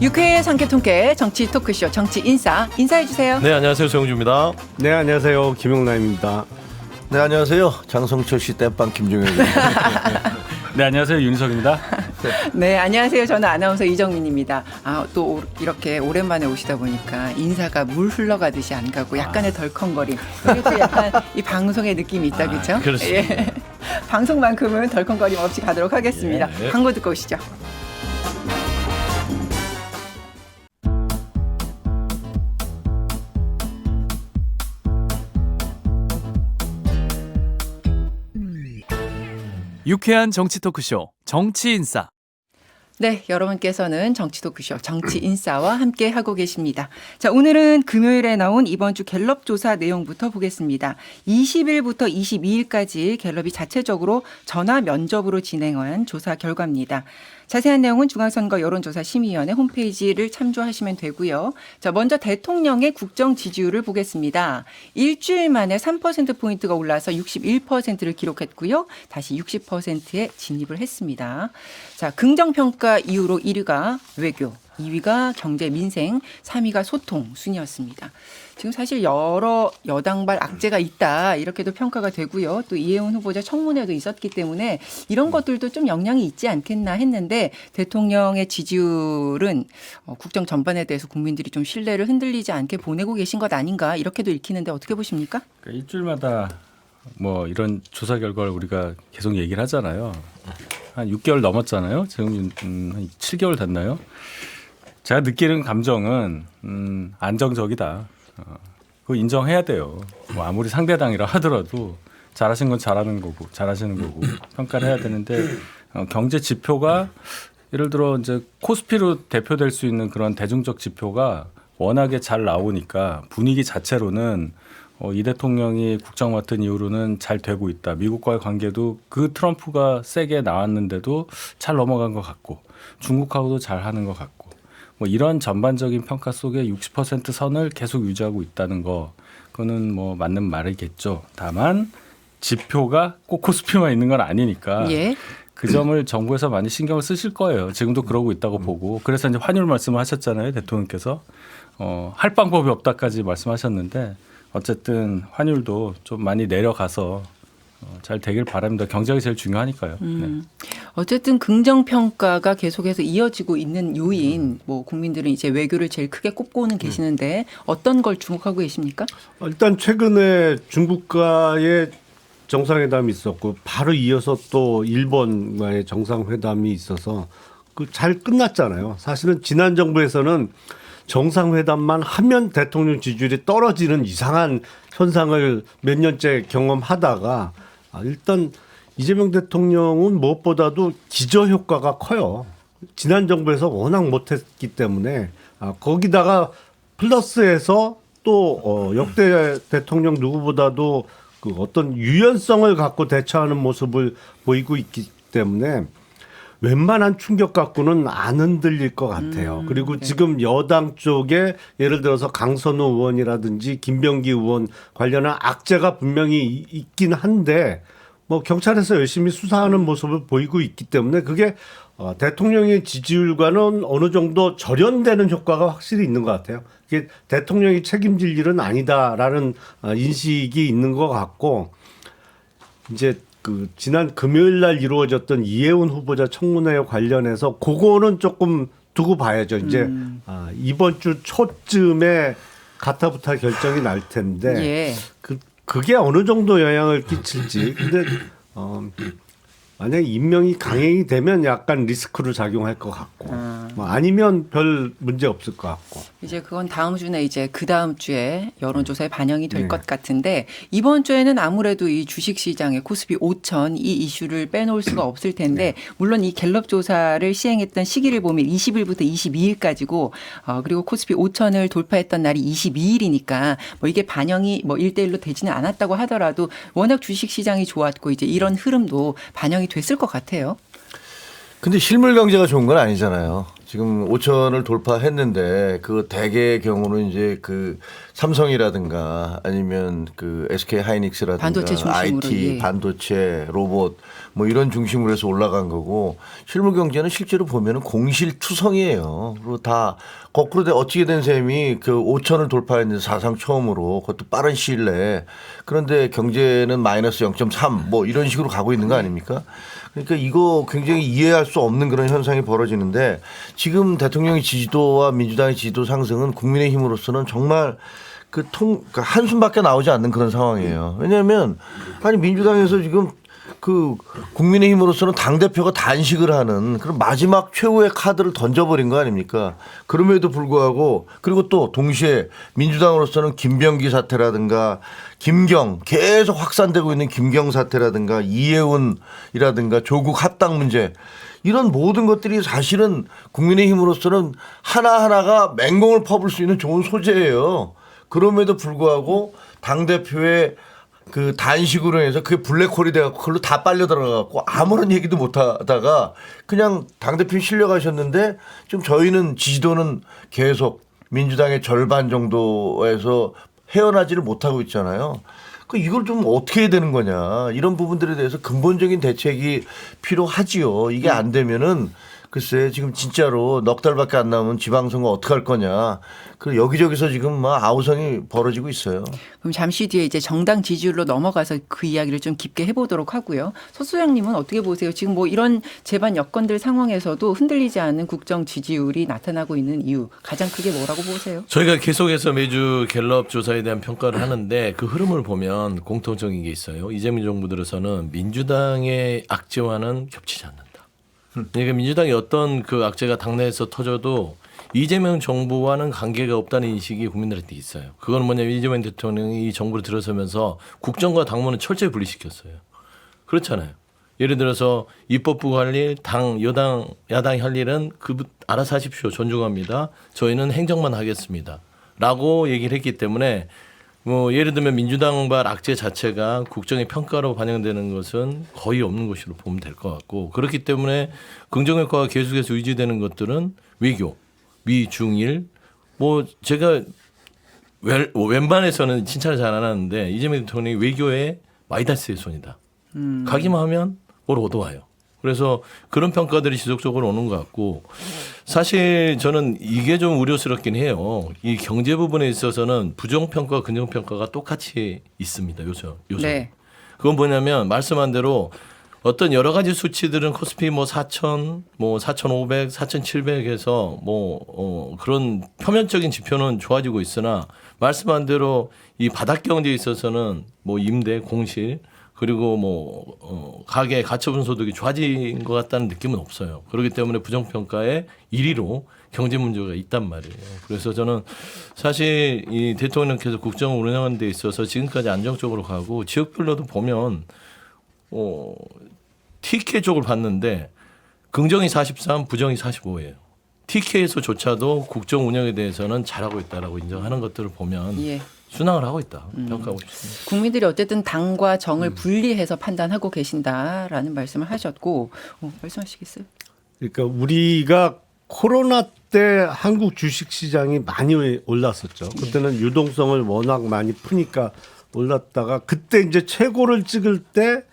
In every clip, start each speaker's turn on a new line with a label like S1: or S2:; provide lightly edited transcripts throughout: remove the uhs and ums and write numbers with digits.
S1: 유쾌 상쾌통쾌 정치 토크쇼 정치 인사해 주세요.
S2: 네, 안녕하세요. 정우주입니다.
S3: 네, 안녕하세요. 김용남입니다.
S4: 네, 안녕하세요. 장성철 씨 땜빵 김종혁입니다.
S5: 네, 안녕하세요. 윤석입니다.
S1: 네, 안녕하세요. 저는 아나운서 이정민입니다. 또 이렇게 오랜만에 오시다 보니까 인사가 물 흘러가듯이 안 가고 약간의 덜컹거림. 그래도 약간 이 방송의 느낌이 있다, 그렇죠?
S2: 그렇습니다.
S1: 예. 방송만큼은 덜컹거림 없이 가도록 하겠습니다.
S2: 예.
S1: 광고 듣고 오시죠.
S6: 유쾌한 정치 토크쇼 정치인싸.
S1: 네, 여러분께서는 정치 토크쇼 정치 인싸와 함께 하고 계십니다. 자, 오늘은 금요일에 나온 이번 주 갤럽 조사 내용부터 보겠습니다. 20일부터 22일까지 갤럽이 자체적으로 전화 면접으로 진행한 조사 결과입니다. 자세한 내용은 중앙선거 여론조사심의위원회 홈페이지를 참조하시면 되고요. 자, 먼저 대통령의 국정 지지율을 보겠습니다. 일주일 만에 3%포인트가 올라서 61%를 기록했고요. 다시 60%에 진입을 했습니다. 자, 긍정평가 이후로 1위가 외교, 2위가 경제 민생, 3위가 소통 순이었습니다. 지금 사실 여러 여당발 악재가 있다 이렇게도 평가가 되고요. 또 이해운 후보자 청문회도 있었기 때문에 이런 것들도 좀 영향이 있지 않겠나 했는데 대통령의 지지율은 국정 전반에 대해서 국민들이 좀 신뢰를 흔들리지 않게 보내고 계신 것 아닌가 이렇게도 읽히는데 어떻게 보십니까?
S5: 그러니까 일주일마다 뭐 이런 조사 결과를 우리가 계속 얘기를 하잖아요. 한 6개월 넘었잖아요. 지금 한 7개월 됐나요? 제가 느끼는 감정은 안정적이다. 그거 인정해야 돼요. 뭐 아무리 상대당이라 하더라도 잘하신 건 잘하는 거고 잘하시는 거고 평가를 해야 되는데 경제 지표가 예를 들어 이제 코스피로 대표될 수 있는 그런 대중적 지표가 워낙에 잘 나오니까 분위기 자체로는 이 대통령이 국정 맡은 이후로는 잘 되고 있다. 미국과의 관계도 그 트럼프가 세게 나왔는데도 잘 넘어간 것 같고 중국하고도 잘 하는 것 같고 뭐 이런 전반적인 평가 속에 60% 선을 계속 유지하고 있다는 거 그거는 뭐 맞는 말이겠죠. 다만 지표가 꼭 코스피만 있는 건 아니니까
S1: 예.
S5: 그 점을 정부에서 많이 신경을 쓰실 거예요. 지금도 그러고 있다고 보고 그래서 이제 환율 말씀을 하셨잖아요. 대통령께서 할 방법이 없다까지 말씀하셨는데 어쨌든 환율도 좀 많이 내려가서 잘 되길 바랍니다. 경제가 제일 중요하니까요. 네.
S1: 어쨌든 긍정평가가 계속해서 이어지고 있는 요인, 뭐 국민들은 이제 외교를 제일 크게 꼽고는 계시는데 어떤 걸 주목하고 계십니까?
S3: 일단 최근에 중국과의 정상회담이 있었고 바로 이어서 또 일본과의 정상회담이 있어서 그 잘 끝났잖아요. 사실은 지난 정부에서는 정상회담만 하면 대통령 지지율이 떨어지는 이상한 현상을 몇 년째 경험하다가 일단 이재명 대통령은 무엇보다도 기저효과가 커요. 지난 정부에서 워낙 못했기 때문에 거기다가 플러스해서 또 역대 대통령 누구보다도 그 어떤 유연성을 갖고 대처하는 모습을 보이고 있기 때문에 웬만한 충격 갖고는 안 흔들릴 것 같아요. 그리고
S1: 네.
S3: 지금 여당 쪽에 예를 들어서 강선우 의원이라든지 김병기 의원 관련한 악재가 분명히 있긴 한데 뭐 경찰에서 열심히 수사하는 모습을 보이고 있기 때문에 그게 대통령의 지지율과는 어느 정도 절연되는 효과가 확실히 있는 것 같아요. 이게 대통령이 책임질 일은 아니다라는 인식이 있는 것 같고 이제 그 지난 금요일 날 이루어졌던 이해운 후보자 청문회 관련해서 그거는 조금 두고 봐야죠. 이제 이번 주 초쯤에 가타부타 결정이 날 텐데
S1: 예.
S3: 그게 어느 정도 영향을 끼칠지. 근데 만약에 임명이 강행이 되면 약간 리스크로 작용할 것 같고 뭐 아니면 별 문제 없을 것 같고.
S1: 이제 그건 다음 주나 이제 그 다음 주에 여론조사에 반영이 될
S3: 네.
S1: 것 같은데 이번 주에는 아무래도 이 주식시장의 코스피 5천 이 이슈를 빼놓을 수가 없을 텐데 물론 이 갤럽 조사를 시행했던 시기를 보면 20일부터 22일까지고 그리고 코스피 5천을 돌파했던 날이 22일이니까 뭐 이게 반영이 뭐 1대1로 되지는 않았다고 하더라도 워낙 주식시장이 좋았고 이제 이런 흐름도 반영이 됐을 것 같아요.
S4: 근데 실물 경제가 좋은 건 아니잖아요. 지금 5천을 돌파했는데 그 대개의 경우는 이제 그 삼성이라든가 아니면 그 SK 하이닉스라든가
S1: 반도체 중심으로,
S4: IT,
S1: 예.
S4: 반도체, 로봇 뭐 이런 중심으로 해서 올라간 거고 실물 경제는 실제로 보면은 공실투성이에요. 그리고 다 거꾸로 어찌게 된 셈이 그 5천을 돌파했는데 사상 처음으로 그것도 빠른 시일 내에 그런데 경제는 마이너스 0.3 뭐 이런 식으로 가고 있는 거 아닙니까? 그러니까 이거 굉장히 이해할 수 없는 그런 현상이 벌어지는데 지금 대통령의 지지도와 민주당의 지지도 상승은 국민의힘으로서는 정말 그러니까 한숨밖에 나오지 않는 그런 상황이에요. 왜냐하면 아니 민주당에서 지금 그 국민의힘으로서는 당대표가 단식을 하는 그런 마지막 최후의 카드를 던져버린 거 아닙니까? 그럼에도 불구하고 그리고 또 동시에 민주당으로서는 김병기 사태라든가 김경 계속 확산되고 있는 김경 사태라든가 이해운이라든가 조국 합당 문제 이런 모든 것들이 사실은 국민의힘으로서는 하나하나가 맹공을 퍼볼 수 있는 좋은 소재예요. 그럼에도 불구하고 당대표의 그 단식으로 해서 그게 블랙홀이 돼갖고 그걸로 다 빨려 들어가갖고 아무런 얘기도 못 하다가 그냥 당대표 실려가셨는데 좀 저희는 지지도는 계속 민주당의 절반 정도에서 헤어나지를 못하고 있잖아요. 이걸 좀 어떻게 해야 되는 거냐 이런 부분들에 대해서 근본적인 대책이 필요하지요. 이게 안 되면은 글쎄 지금 진짜로 넉 달밖에 안 남은 지방선거 어떻게 할 거냐. 그 여기저기서 지금 막 아우성이 벌어지고 있어요.
S1: 그럼 잠시 뒤에 이제 정당 지지율로 넘어가서 그 이야기를 좀 깊게 해보도록 하고요. 서 소장님은 어떻게 보세요? 지금 뭐 이런 재반 여건들 상황에서도 흔들리지 않는 국정 지지율이 나타나고 있는 이유 가장 크게 뭐라고 보세요?
S2: 저희가 계속해서 매주 갤럽 조사에 대한 평가를 하는데 그 흐름을 보면 공통적인 게 있어요. 이재명 정부 들어서는 민주당의 악재와는 겹치지 않는다. 그러니까 민주당이 어떤 그 악재가 당내에서 터져도 이재명 정부와는 관계가 없다는 인식이 국민들한테 있어요. 그건 뭐냐면 이재명 대통령이 이 정부를 들어서면서 국정과 당무는 철저히 분리시켰어요. 그렇잖아요. 예를 들어서 입법부가 할 일, 당, 여당, 야당이 할 일은 알아서 하십시오. 존중합니다. 저희는 행정만 하겠습니다. 라고 얘기를 했기 때문에 뭐 예를 들면 민주당발 악재 자체가 국정의 평가로 반영되는 것은 거의 없는 것으로 보면 될 것 같고 그렇기 때문에 긍정효과가 계속해서 유지되는 것들은 외교, 미중일 뭐 제가 웬만해서는 칭찬을 잘 안 하는데 이재명 대통령이 외교의 마이다스의 손이다. 가기만 하면 뭘 얻어와요. 그래서 그런 평가들이 지속적으로 오는 것 같고 사실 저는 이게 좀 우려스럽긴 해요. 이 경제 부분에 있어서는 부정평가와 긍정평가가 똑같이 있습니다. 요즘.
S1: 네.
S2: 그건 뭐냐면 말씀한 대로 어떤 여러 가지 수치들은 코스피 뭐 4,000, 뭐 4,500, 4,700에서 그런 표면적인 지표는 좋아지고 있으나 말씀한 대로 이 바닥 경제에 있어서는 뭐 임대, 공실 그리고 뭐 가계 가처분 소득이 좋아진 것 같다는 느낌은 없어요. 그렇기 때문에 부정평가의 1위로 경제 문제가 있단 말이에요. 그래서 저는 사실 이 대통령께서 국정을 운영하는 데 있어서 지금까지 안정적으로 가고 지역별로도 보면 TK 쪽을 봤는데 긍정이 43, 부정이 45예요. TK에서조차도 국정 운영에 대해서는 잘하고 있다라고 인정하는 것들을 보면
S1: 예.
S2: 순항을 하고 있다 평가하고 싶습니다.
S1: 국민들이 어쨌든 당과 정을 분리해서 판단하고 계신다라는 말씀을 하셨고 말씀하시겠어요?
S3: 그러니까 우리가 코로나 때 한국 주식 시장이 많이 올랐었죠. 그때는 유동성을 워낙 많이 푸니까 올랐다가 그때 이제 최고를 찍을 때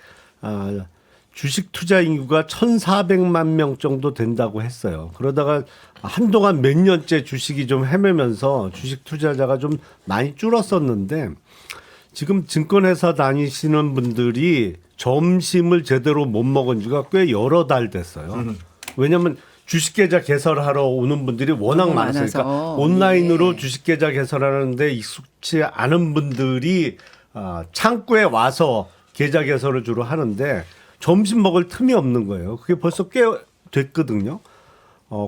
S3: 주식 투자 인구가 1,400만 명 정도 된다고 했어요. 그러다가 한동안 몇 년째 주식이 좀 헤매면서 주식 투자자가 좀 많이 줄었었는데 지금 증권회사 다니시는 분들이 점심을 제대로 못 먹은 지가 꽤 여러 달 됐어요. 왜냐하면 주식계좌 개설하러 오는 분들이 워낙 많았으니까 온라인으로
S1: 예.
S3: 주식계좌 개설하는데 익숙치 않은 분들이 창구에 와서 계좌 개설을 주로 하는데 점심 먹을 틈이 없는 거예요. 그게 벌써 꽤 됐거든요.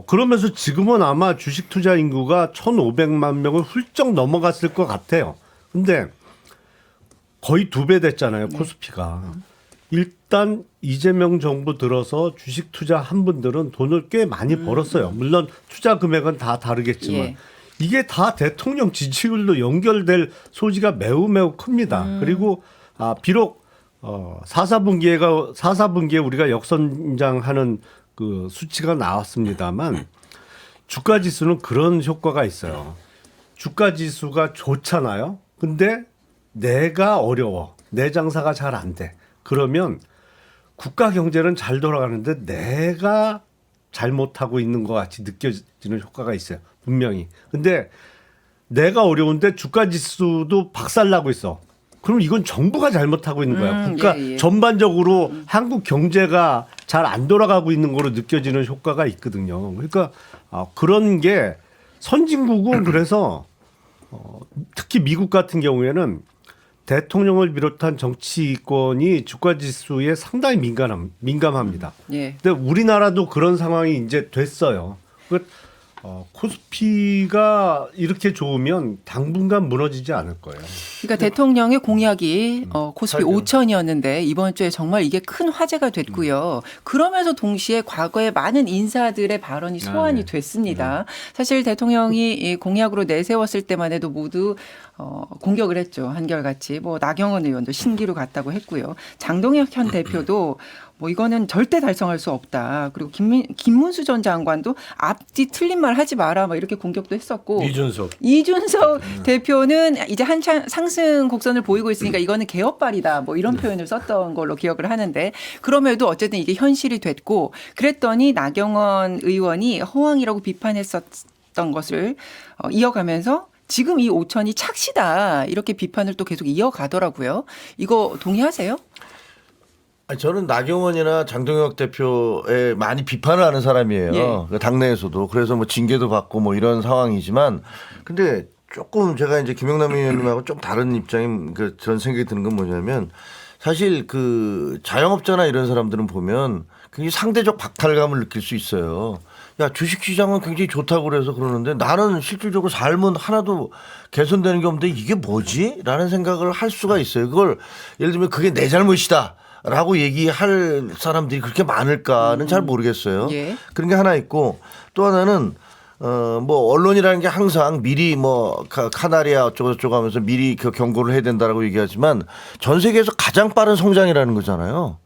S3: 그러면서 지금은 아마 주식 투자 인구가 1,500만 명을 훌쩍 넘어갔을 것 같아요. 근데 거의 2배 됐잖아요. 코스피가. 일단 이재명 정부 들어서 주식 투자한 분들은 돈을 꽤 많이 벌었어요. 물론 투자 금액은 다 다르겠지만
S1: 예.
S3: 이게 다 대통령 지지율로 연결될 소지가 매우 매우 큽니다. 그리고 비록 4사분기에 우리가 역선장하는 그 수치가 나왔습니다만 주가 지수는 그런 효과가 있어요. 주가 지수가 좋잖아요. 근데 내가 어려워. 내 장사가 잘 안 돼. 그러면 국가 경제는 잘 돌아가는데 내가 잘못하고 있는 것 같이 느껴지는 효과가 있어요. 분명히. 근데 내가 어려운데 주가 지수도 박살나고 있어. 그럼 이건 정부가 잘못하고 있는 거야. 국가
S1: 예, 예.
S3: 전반적으로 한국 경제가 잘 안 돌아가고 있는 거로 느껴지는 효과가 있거든요. 그러니까 그런 게 선진국은 그래서 특히 미국 같은 경우에는 대통령을 비롯한 정치권이 주가 지수에 상당히 민감합니다.
S1: 예.
S3: 근데 우리나라도 그런 상황이 이제 됐어요. 코스피가 이렇게 좋으면 당분간 무너지지 않을 거예요.
S1: 그러니까 대통령의 공약이 코스피 5천이었는데 이번 주에 정말 이게 큰 화제가 됐고요. 그러면서 동시에 과거에 많은 인사들의 발언이 소환이 됐습니다. 사실 대통령이 이 공약으로 내세웠을 때만 해도 모두 공격을 했죠. 한결같이. 뭐 나경원 의원도 신기루 갔다고 했고요. 장동혁 현 대표도 뭐 이거는 절대 달성할 수 없다. 그리고 김문수 전 장관도 앞뒤 틀린 말 하지 마라. 막 이렇게 공격도 했었고. 이준석 대표는 이제 한참 상승 곡선을 보이고 있으니까 이거는 개업발이다. 뭐 이런 표현을 썼던 걸로 기억을 하는데 그럼에도 어쨌든 이게 현실이 됐고 그랬더니 나경원 의원이 허황이라고 비판했었던 것을 이어가면서 지금 이 5천이 착시다. 이렇게 비판을 또 계속 이어가더라고요. 이거 동의하세요?
S4: 저는 나경원이나 장동혁 대표에 많이 비판을 하는 사람이에요.
S1: 예.
S4: 당내에서도. 그래서 뭐 징계도 받고 뭐 이런 상황이지만 근데 조금 제가 이제 김영남 의원님하고 좀 다른 입장인 그런 생각이 드는 건 뭐냐면 사실 그 자영업자나 이런 사람들은 보면 굉장히 상대적 박탈감을 느낄 수 있어요. 야, 주식시장은 굉장히 좋다고 그래서 그러는데 나는 실질적으로 삶은 하나도 개선되는 게 없는데 이게 뭐지? 라는 생각을 할 수가 있어요. 그걸 예를 들면 그게 내 잘못이다. 라고 얘기할 사람들이 그렇게 많을까는 잘 모르겠어요.
S1: 예.
S4: 그런 게 하나 있고 또 하나는 뭐 언론이라는 게 항상 미리 뭐 카나리아 어쩌고저쩌고 하면서 미리 그 경고를 해야 된다라고 얘기하지만 전 세계에서 가장 빠른 성장이라는 거잖아요.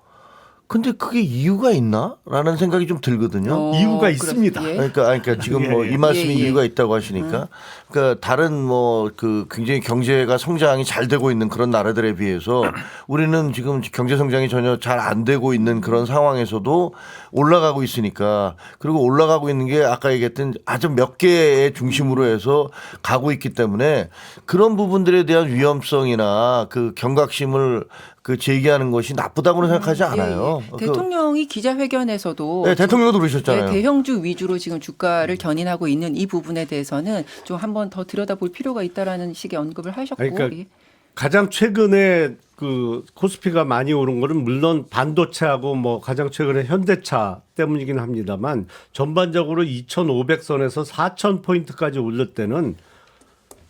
S4: 근데 그게 이유가 있나? 라는 생각이 좀 들거든요.
S3: 이유가 있습니다.
S1: 예.
S4: 그러니까 지금 뭐 이 말씀이
S1: 예, 예.
S4: 이유가 있다고 하시니까 그러니까 다른 뭐 그 굉장히 경제가 성장이 잘 되고 있는 그런 나라들에 비해서 우리는 지금 경제 성장이 전혀 잘 안 되고 있는 그런 상황에서도 올라가고 있으니까 그리고 올라가고 있는 게 아까 얘기했던 아주 몇 개의 중심으로 해서 가고 있기 때문에 그런 부분들에 대한 위험성이나 그 경각심을 그 제기하는 것이 나쁘다고는 생각하지 않아요.
S1: 예, 예. 대통령이 기자회견에서도
S4: 네, 대통령도 그러셨잖아요.
S1: 네, 대형주 위주로 지금 주가를 견인하고 있는 이 부분에 대해서는 좀 한번 더 들여다볼 필요가 있다라는 식의 언급을 하셨고.
S3: 그러니까 가장 최근에 그 코스피가 많이 오른 거는 물론 반도체하고 뭐 가장 최근에 현대차 때문이긴 합니다만 전반적으로 2,500선에서 4,000포인트까지 올릴 때는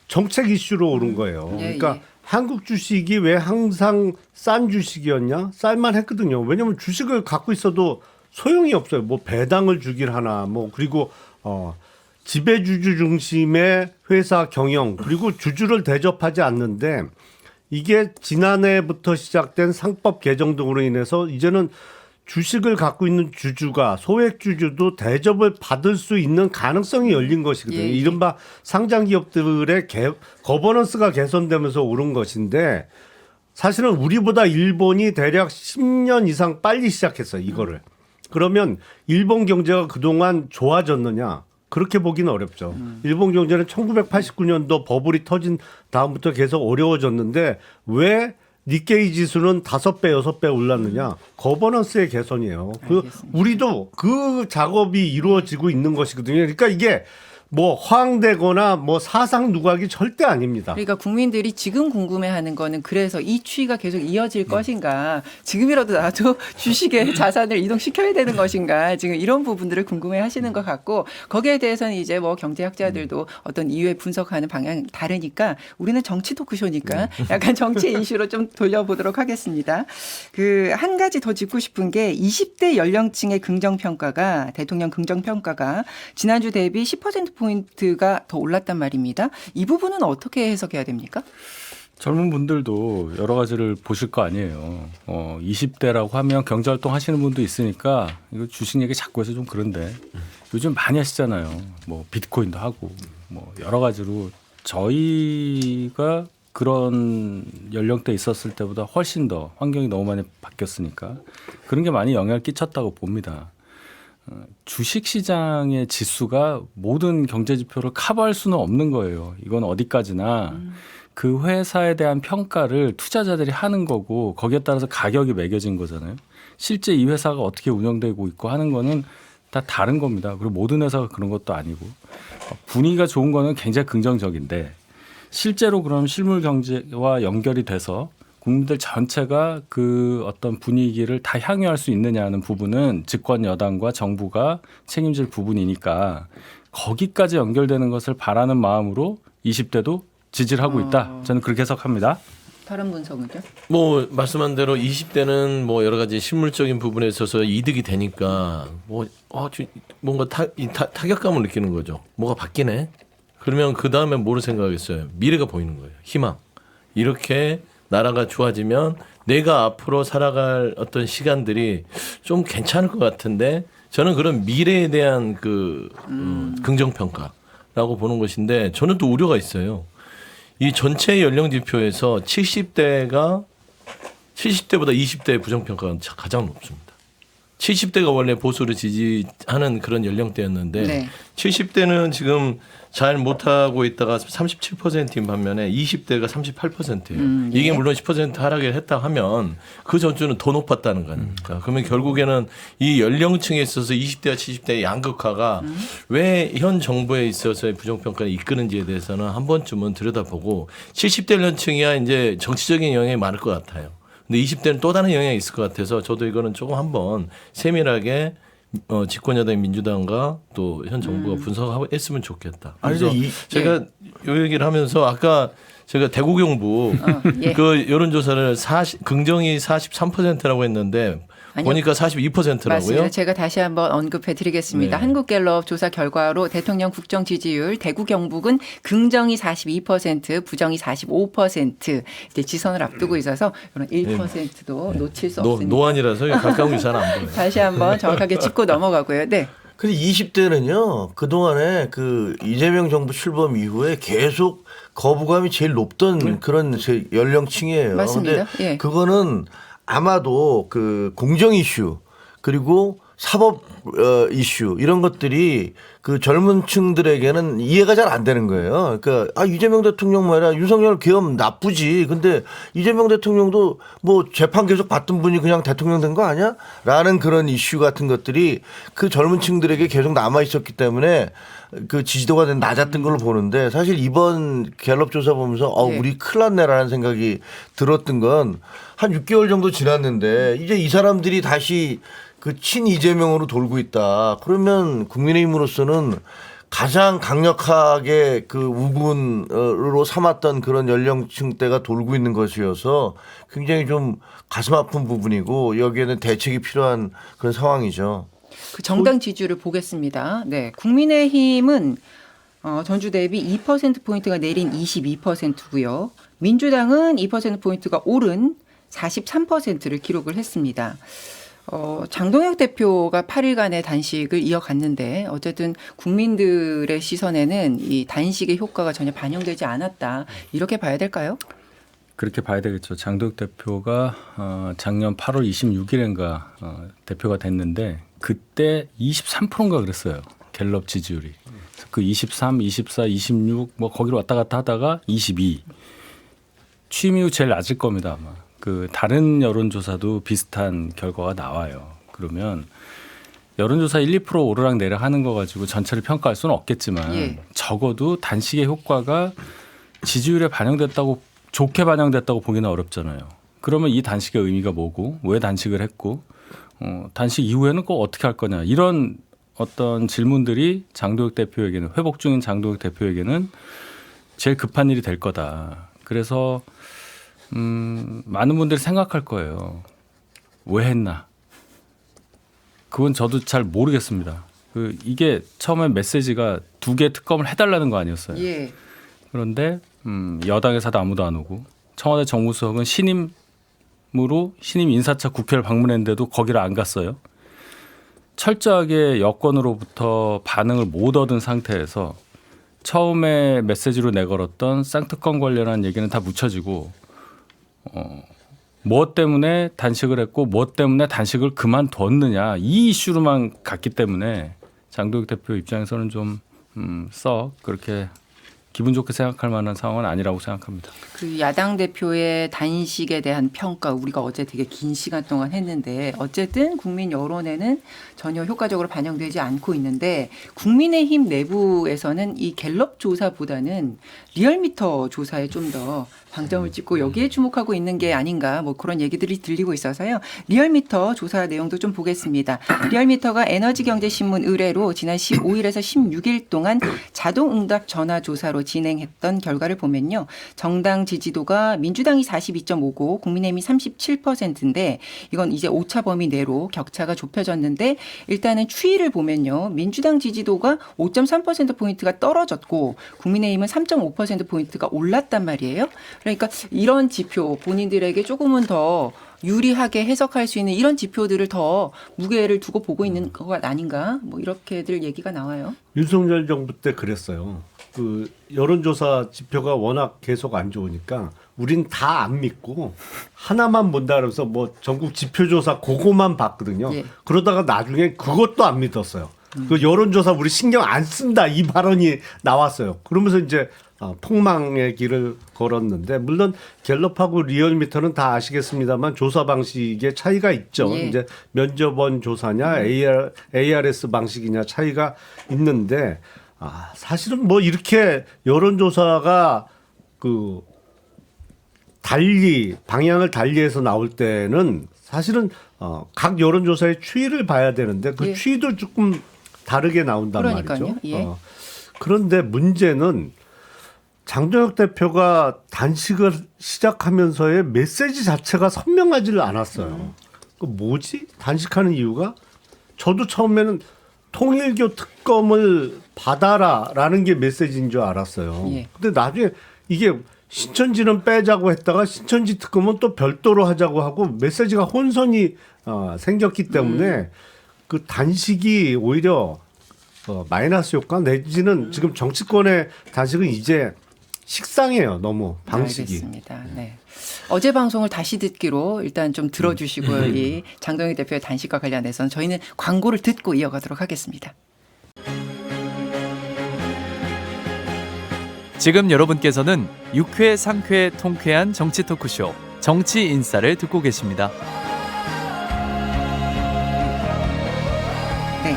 S3: 정책 이슈로 오른 거예요.
S1: 예,
S3: 그러니까
S1: 예.
S3: 한국 주식이 왜 항상 싼 주식이었냐? 쌀만 했거든요. 왜냐하면 주식을 갖고 있어도 소용이 없어요. 뭐 배당을 주길 하나, 뭐 그리고 지배주주 중심의 회사 경영 그리고 주주를 대접하지 않는데 이게 지난해부터 시작된 상법 개정 등으로 인해서 이제는 주식을 갖고 있는 주주가 소액 주주도 대접을 받을 수 있는 가능성이 열린 것이거든요.
S1: 예, 예.
S3: 이른바 상장 기업들의 거버넌스가 개선되면서 오른 것인데 사실은 우리보다 일본이 대략 10년 이상 빨리 시작했어요. 이거를. 그러면 일본 경제가 그동안 좋아졌느냐? 그렇게 보기는 어렵죠. 일본 경제는 1989년도 버블이 터진 다음부터 계속 어려워졌는데 왜 니케이 지수는 5배, 6배 올랐느냐? 거버넌스의 개선이에요. 우리도 그 작업이 이루어지고 있는 것이거든요. 그러니까 이게 뭐 허황되거나 뭐 사상 누각이 절대 아닙니다.
S1: 그러니까 국민들이 지금 궁금해하는 거는 그래서 이 추이가 계속 이어질 것인가 지금이라도 나도 주식에 자산을 이동시켜야 되는 것인가 지금 이런 부분들을 궁금해하시는 것 같고 거기에 대해서는 이제 뭐 경제학자들도 어떤 이유에 분석하는 방향이 다르니까 우리는 정치 토크쇼니까 약간 정치 이슈로 좀 돌려보도록 하겠습니다. 그 한 가지 더 짚고 싶은 게 20대 연령층의 긍정평가가 대통령 긍정평가가 지난주 대비 10%포인트가 더 올랐단 말입니다. 이 부분은 어떻게 해석해야 됩니까?
S5: 젊은 분들도 여러 가지를 보실 거 아니에요. 20대라고 하면 경제활동 하시는 분도 있으니까 이거 주식 얘기 자꾸 해서 좀 그런데 요즘 많이 하시잖아요. 뭐 비트코인도 하고 뭐 여러 가지로 저희가 그런 연령대 있었을 때보다 훨씬 더 환경이 너무 많이 바뀌었으니까 그런 게 많이 영향을 끼쳤다고 봅니다. 주식시장의 지수가 모든 경제 지표를 커버할 수는 없는 거예요. 이건 어디까지나 그 회사에 대한 평가를 투자자들이 하는 거고 거기에 따라서 가격이 매겨진 거잖아요. 실제 이 회사가 어떻게 운영되고 있고 하는 거는 다 다른 겁니다. 그리고 모든 회사가 그런 것도 아니고 분위기가 좋은 거는 굉장히 긍정적인데 실제로 그럼 실물 경제와 연결이 돼서 국민들 전체가 그 어떤 분위기를 다 향유할 수 있느냐는 부분은 집권 여당과 정부가 책임질 부분이니까 거기까지 연결되는 것을 바라는 마음으로 20대도 지지를 하고 있다. 저는 그렇게 해석합니다.
S1: 다른 분석은요?
S2: 뭐 말씀한 대로 20대는 뭐 여러 가지 실물적인 부분에 있어서 이득이 되니까 뭔가 타격감을 느끼는 거죠. 뭐가 바뀌네. 그러면 그 다음에 뭐를 생각하겠어요? 미래가 보이는 거예요. 희망. 이렇게 나라가 좋아지면 내가 앞으로 살아갈 어떤 시간들이 좀 괜찮을 것 같은데 저는 그런 미래에 대한 긍정 평가라고 보는 것인데 저는 또 우려가 있어요. 이 전체 연령 지표에서 70대보다 20대의 부정평가가 가장 높습니다. 70대가 원래 보수를 지지하는 그런 연령대였는데
S1: 네.
S2: 70대는 지금 잘 못하고 있다가 37%인 반면에 20대가 38%예요. 이게
S1: 네.
S2: 물론 10% 하락을 했다 하면 그 전주는 더 높았다는 거 아닙니까? 그러면 결국에는 이 연령층에 있어서 20대와 70대의 양극화가 왜 현 정부에 있어서의 부정평가를 이끄는지에 대해서는 한 번쯤은 들여다보고 70대 연령층이야 이제 정치적인 영향이 많을 것 같아요. 근데 20대는 또 다른 영향이 있을 것 같아서 저도 이거는 조금 한번 세밀하게 집권여당 민주당과 또 현 정부가 분석했으면 좋겠다. 그래서
S4: 아니,
S2: 제가 요 얘기를 하면서 아까 제가 대구 경북
S1: 예.
S2: 그 여론조사를 긍정이 43%라고 했는데
S1: 아니요.
S2: 보니까 42%라고요.
S1: 맞습니다. 제가 다시 한번 언급해 드리겠습니다.
S2: 네.
S1: 한국갤럽 조사 결과로 대통령 국정 지지율 대구 경북은 긍정이 42%, 부정이 45% 이제 지선을 앞두고 있어서 이런 1%도 놓칠 수 없습니다.
S2: 노안이라서 가까운 게 잘 안 보여요.
S1: 다시 한번 정확하게 짚고 넘어가고요. 네.
S4: 근데 20대는요, 그동안에 그 이재명 정부 출범 이후에 계속 거부감이 제일 높던 그런 연령층이에요.
S1: 맞습니다.
S4: 근데
S1: 예.
S4: 그거는 아마도 그 공정 이슈 그리고 사법 이슈 이런 것들이 그 젊은 층들에게는 이해가 잘 안 되는 거예요. 그러니까 이재명 대통령 말이야 윤석열 계엄 나쁘지. 근데 이재명 대통령도 뭐 재판 계속 받던 분이 그냥 대통령 된 거 아니야? 라는 그런 이슈 같은 것들이 그 젊은 층들에게 계속 남아 있었기 때문에 그 지지도가 낮았던 걸로 보는데 사실 이번 갤럽 조사 보면서
S1: 네.
S4: 우리 큰일 났네라는 생각이 들었던 건 한 6개월 정도 지났는데 이제 이 사람들이 다시 그 친 이재명으로 돌고 있다. 그러면 국민의힘으로서는 가장 강력하게 그 우군으로 삼았던 그런 연령층대가 돌고 있는 것이어서 굉장히 좀 가슴 아픈 부분이고 여기에는 대책이 필요한 그런 상황이죠.
S1: 그 정당 지지율을 보겠습니다. 네. 국민의힘은 전주 대비 2%포인트가 내린 22%고요. 민주당은 2%포인트가 오른 43%를 기록을 했습니다. 장동혁 대표가 8일간의 단식을 이어갔는데 어쨌든 국민들의 시선에는 이 단식의 효과가 전혀 반영되지 않았다. 이렇게 봐야 될까요?
S5: 그렇게 봐야 되겠죠. 장동혁 대표가 작년 8월 26일인가 대표가 됐는데 그때 23%인가 그랬어요. 갤럽 지지율이. 그 23, 24, 26 뭐 거기로 왔다 갔다 하다가 22. 취임 이후 제일 낮을 겁니다 아마. 그 다른 여론조사도 비슷한 결과가 나와요. 그러면 여론조사 1, 2% 오르락 내리락 하는 거 가지고 전체를 평가할 수는 없겠지만
S1: 예.
S5: 적어도 단식의 효과가 지지율에 반영됐다고 좋게 반영됐다고 보기는 어렵잖아요. 그러면 이 단식의 의미가 뭐고 왜 단식을 했고 단식 이후에는 꼭 어떻게 할 거냐 이런 어떤 질문들이 장동혁 대표에게는 회복 중인 장동혁 대표에게는 제일 급한 일이 될 거다. 그래서 많은 분들이 생각할 거예요. 왜 했나? 그건 저도 잘 모르겠습니다. 이게 처음에 메시지가 2개 특검을 해달라는 거 아니었어요.
S1: 예.
S5: 그런데 여당에서도 아무도 안 오고 청와대 정무수석은 신임으로 신임 인사차 국회를 방문했는데도 거기를 안 갔어요. 철저하게 여권으로부터 반응을 못 얻은 상태에서 처음에 메시지로 내걸었던 쌍특검 관련한 얘기는 다 묻혀지고 무엇 때문에 단식을 했고 무엇 때문에 단식을 그만뒀느냐 이 이슈로만 갔기 때문에 장도혁 대표 입장에서는 좀 썩 그렇게 기분 좋게 생각할 만한 상황은 아니라고 생각합니다.
S1: 그 야당 대표의 단식에 대한 평가 우리가 어제 되게 긴 시간 동안 했는데 어쨌든 국민 여론에는 전혀 효과적으로 반영되지 않고 있는데 국민의힘 내부에서는 이 갤럽 조사보다는 리얼미터 조사에 좀 더 방점을 찍고 여기에 주목하고 있는 게 아닌가 뭐 그런 얘기들이 들리고 있어서요. 리얼미터 조사 내용도 좀 보겠습니다. 리얼미터가 에너지경제신문 의뢰로 지난 15일에서 16일 동안 자동응답 전화 조사로 진행했던 결과를 보면요. 정당 지지도가 민주당이 42.5고 국민의힘이 37%인데 이건 이제 오차 범위 내로 격차가 좁혀졌는데 일단은 추이를 보면요. 민주당 지지도가 5.3%포인트가 떨어졌고 국민의힘은 3.5%포인트가 올랐단 말이에요. 그러니까 이런 지표 본인들에게 조금은 더 유리하게 해석할 수 있는 이런 지표들을 더 무게를 두고 보고 있는 것 아닌가 뭐 이렇게들 얘기가 나와요.
S3: 윤석열 정부 때 그랬어요. 그 여론조사 지표가 워낙 계속 안 좋으니까 우린 다 안 믿고 하나만 본다 그러면서 뭐 전국 지표조사 그거만 봤거든요.
S1: 예.
S3: 그러다가 나중에 그것도 안 믿었어요. 그 여론조사 우리 신경 안 쓴다 이 발언이 나왔어요. 그러면서 이제 폭망의 길을 걸었는데 물론 갤럽하고 리얼미터는 다 아시겠습니다만 조사 방식의 차이가 있죠.
S1: 예.
S3: 이제 면접원 조사냐 ARS 방식이냐 차이가 있는데 사실은 뭐 이렇게 여론조사가 그 달리 방향을 달리해서 나올 때는 사실은 각 여론조사의 추이를 봐야 되는데 그
S1: 예.
S3: 추이도 조금 다르게 나온단
S1: 그러니까요.
S3: 말이죠.
S1: 예.
S3: 그런데 문제는 장도혁 대표가 단식을 시작하면서의 메시지 자체가 선명하지를 않았어요. 그 뭐지? 단식하는 이유가? 저도 처음에는 통일교 특검을 받아라라는 게 메시지인 줄 알았어요.
S1: 예.
S3: 근데 나중에 이게 신천지는 빼자고 했다가 신천지 특검은 또 별도로 하자고 하고 메시지가 혼선이 생겼기 때문에 그 단식이 오히려 마이너스 효과 내지는 지금 정치권의 단식은 이제 식상해요. 너무 방식이.
S1: 알겠습니다. 네. 어제 방송을 다시 듣기로 일단 좀 들어주시고요. 이 장동혁 대표의 단식과 관련해서는 저희는 광고를 듣고 이어가도록 하겠습니다.
S6: 지금 여러분께서는 6회, 상쾌, 통쾌한 정치 토크쇼 정치 인사를 듣고 계십니다.
S1: 네.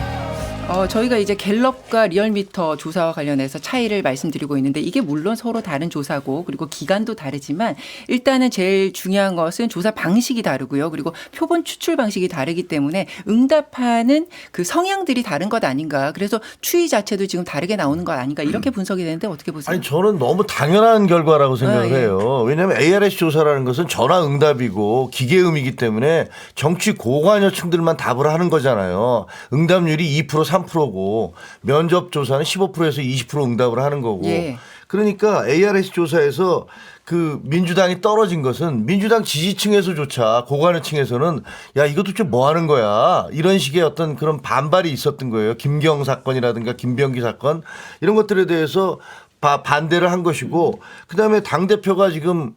S1: 저희가 이제 갤럽과 리얼미터 조사와 관련해서 차이를 말씀드리고 있는데 이게 물론 서로 다른 조사고 그리고 기간도 다르지만 일단은 제일 중요한 것은 조사 방식이 다르고요. 그리고 표본 추출 방식이 다르기 때문에 응답하는 그 성향들이 다른 것 아닌가. 그래서 추이 자체도 지금 다르게 나오는 것 아닌가 이렇게 분석이 되는데 어떻게 보세요?
S4: 아니 저는 너무 당연한 결과라고 생각을
S1: 예.
S4: 해요. 왜냐하면 ARS 조사라는 것은 전화 응답이고 기계음이기 때문에 정치 고관여층들만 답을 하는 거잖아요. 응답률이 2% 3%고 면접 조사는 15%에서 20% 응답을 하는 거고.
S1: 예.
S4: 그러니까 ARS 조사에서 그 민주당이 떨어진 것은 민주당 지지층에서조차 고관여층에서는 야 이것도 좀 뭐 하는 거야 이런 식의 어떤 그런 반발이 있었던 거예요. 김경 사건이라든가 김병기 사건 이런 것들에 대해서 반대를 한 것이고 그다음에 당대표가 지금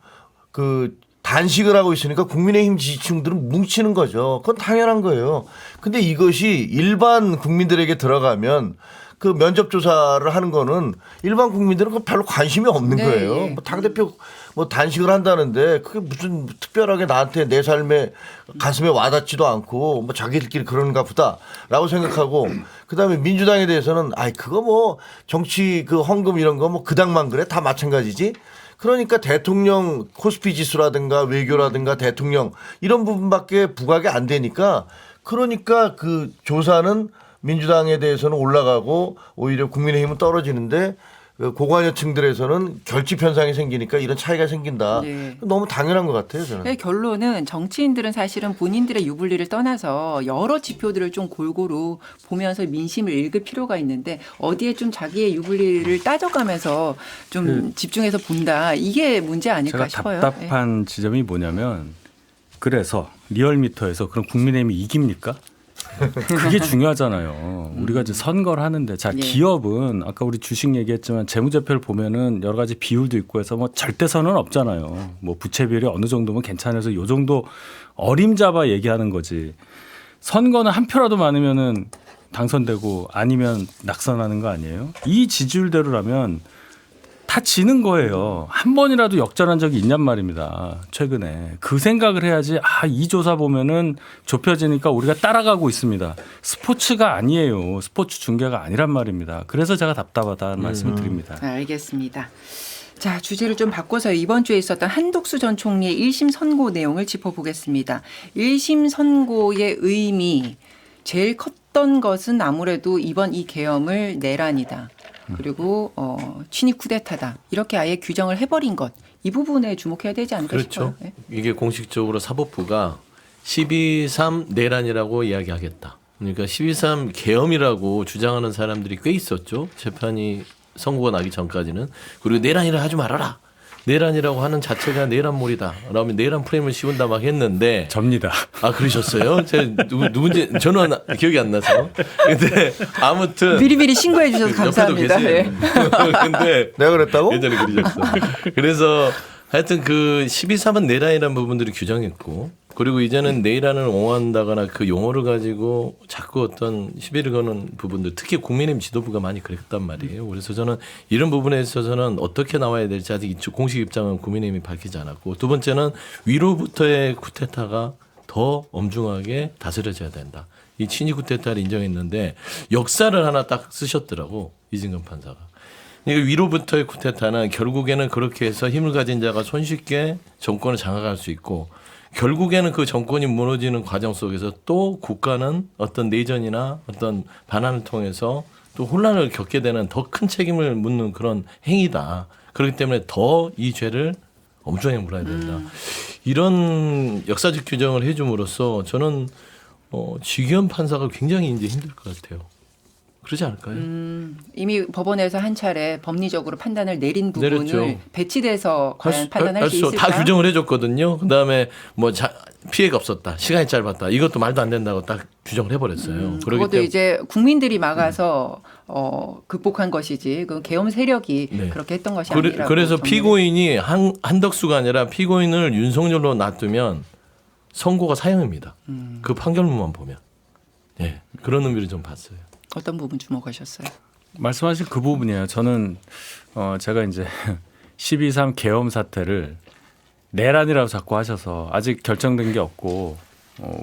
S4: 그 단식을 하고 있으니까 국민의힘 지지층들은 뭉치는 거죠. 그건 당연한 거예요. 근데 이것이 일반 국민들에게 들어가면 그 면접 조사를 하는 거는 일반 국민들은 별로 관심이 없는
S1: 네,
S4: 거예요.
S1: 예.
S4: 뭐 당대표 뭐 단식을 한다는데 그게 무슨 특별하게 나한테 내 삶에 가슴에 와닿지도 않고 뭐 자기들끼리 그런가 보다라고 생각하고 그다음에 민주당에 대해서는 아이 그거 뭐 정치 그 헌금 이런 거 뭐 그 당만 그래 다 마찬가지지. 그러니까 대통령 코스피 지수라든가 외교라든가 대통령 이런 부분밖에 부각이 안 되니까 그러니까 그 조사는 민주당에 대해서는 올라가고 오히려 국민의힘은 떨어지는데 고관여층들에서는 결집 현상이 생기니까 이런 차이가 생긴다.
S1: 네.
S4: 너무 당연한 것 같아요. 저는.
S1: 네, 결론은 정치인들은 사실은 본인들의 유불리를 떠나서 여러 지표들을 좀 골고루 보면서 민심을 읽을 필요가 있는데 어디에 좀 자기의 유불리를 따져가면서 좀 집중해서 본다. 이게 문제 아닐까
S5: 제가
S1: 싶어요.
S5: 답답한 지점이 뭐냐면 그래서 리얼미터에서 그럼 국민의힘이 이깁니까? 그게 중요하잖아요. 우리가 이제 선거를 하는데 자
S1: 예.
S5: 기업은 아까 우리 주식 얘기했지만 재무제표를 보면은 여러 가지 비율도 있고 해서 뭐 절대선은 없잖아요. 뭐 부채 비율이 어느 정도면 괜찮아서 요 정도 어림잡아 얘기하는 거지. 선거는 한 표라도 많으면은 당선되고 아니면 낙선하는 거 아니에요? 이 지지율대로라면 다 지는 거예요. 한 번이라도 역전한 적이 있냔 말입니다. 최근에. 그 생각을 해야지 이 조사 보면은 좁혀지니까 우리가 따라가고 있습니다. 스포츠가 아니에요. 스포츠 중계가 아니란 말입니다. 그래서 제가 답답하다는 말씀을 드립니다.
S1: 알겠습니다. 자, 주제를 좀 바꿔서 이번 주에 있었던 한덕수 전 총리의 1심 선고 내용을 짚어보겠습니다. 1심 선고의 의미 제일 컸던 것은 아무래도 이번 이 계엄을 내란이다. 그리고 친위 쿠데타다. 이렇게 아예 규정을 해버린 것. 이 부분에 주목해야 되지 않을까
S2: 그렇죠.
S1: 싶어요. 네.
S2: 이게 공식적으로 사법부가 12.3 내란이라고 이야기하겠다. 그러니까 12.3 계엄이라고 주장하는 사람들이 꽤 있었죠. 재판이 선고가 나기 전까지는. 그리고 내란이라 하지 말아라. 내란이라고 하는 자체가 내란몰이다. 라면 내란 프레임을 씌운다 막 했는데.
S5: 접니다.
S2: 아, 그러셨어요? 제가 누군지 저는 기억이 안 나서. 근데 아무튼.
S1: 미리미리 신고해 주셔서
S2: 옆에도
S1: 감사합니다.
S2: 계세요.
S1: 네.
S2: 근데
S4: 내가 그랬다고?
S2: 예전에 그러셨어. 그래서 하여튼 그 12.3은 내란이라는 부분들을 규정했고, 그리고 이제는 내란을 옹호한다거나 그 용어를 가지고 자꾸 어떤 시비를 거는 부분들, 특히 국민의힘 지도부가 많이 그랬단 말이에요. 그래서 저는 이런 부분에 있어서는 어떻게 나와야 될지 아직 공식 입장은 국민의힘이 밝히지 않았고, 두 번째는 위로부터의 쿠데타가 더 엄중하게 다스려져야 된다. 이 친위 쿠데타를 인정했는데 역사를 하나 딱 쓰셨더라고, 이진건 판사가. 그러니까 위로부터의 쿠데타는 결국에는 그렇게 해서 힘을 가진 자가 손쉽게 정권을 장악할 수 있고, 결국에는 그 정권이 무너지는 과정 속에서 또 국가는 어떤 내전이나 어떤 반환을 통해서 또 혼란을 겪게 되는 더 큰 책임을 묻는 그런 행위다. 그렇기 때문에 더 이 죄를 엄중하게 물어야 된다. 이런 역사적 규정을 해줌으로써 저는 지기현 판사가 굉장히 이제 힘들 것 같아요. 그러지 않을까요?
S1: 이미 법원에서 한 차례 법리적으로 판단을 내린 부분을
S2: 내렸죠.
S1: 배치돼서 과연 판단할 수 있을까?
S2: 다 규정을 해줬거든요. 그다음에 뭐 피해가 없었다, 시간이 짧았다, 이것도 말도 안 된다고 딱 규정을 해버렸어요. 그렇기
S1: 그것도
S2: 때문에
S1: 이제 국민들이 막아서 극복한 것이지 그 계엄 세력이
S2: 네.
S1: 그렇게 했던 것이 아니라고.
S2: 그래서
S1: 정리를.
S2: 피고인이 한덕수가 아니라 피고인을 윤석열로 놔두면 선고가 사형입니다. 그 판결문만 보면. 네, 그런 의미를 좀 봤어요.
S1: 어떤 부분 주목하셨어요?
S5: 말씀하신 그 부분이에요. 저는 제가 이제 12.3 계엄 사태를 내란이라고 자꾸 하셔서 아직 결정된 게 없고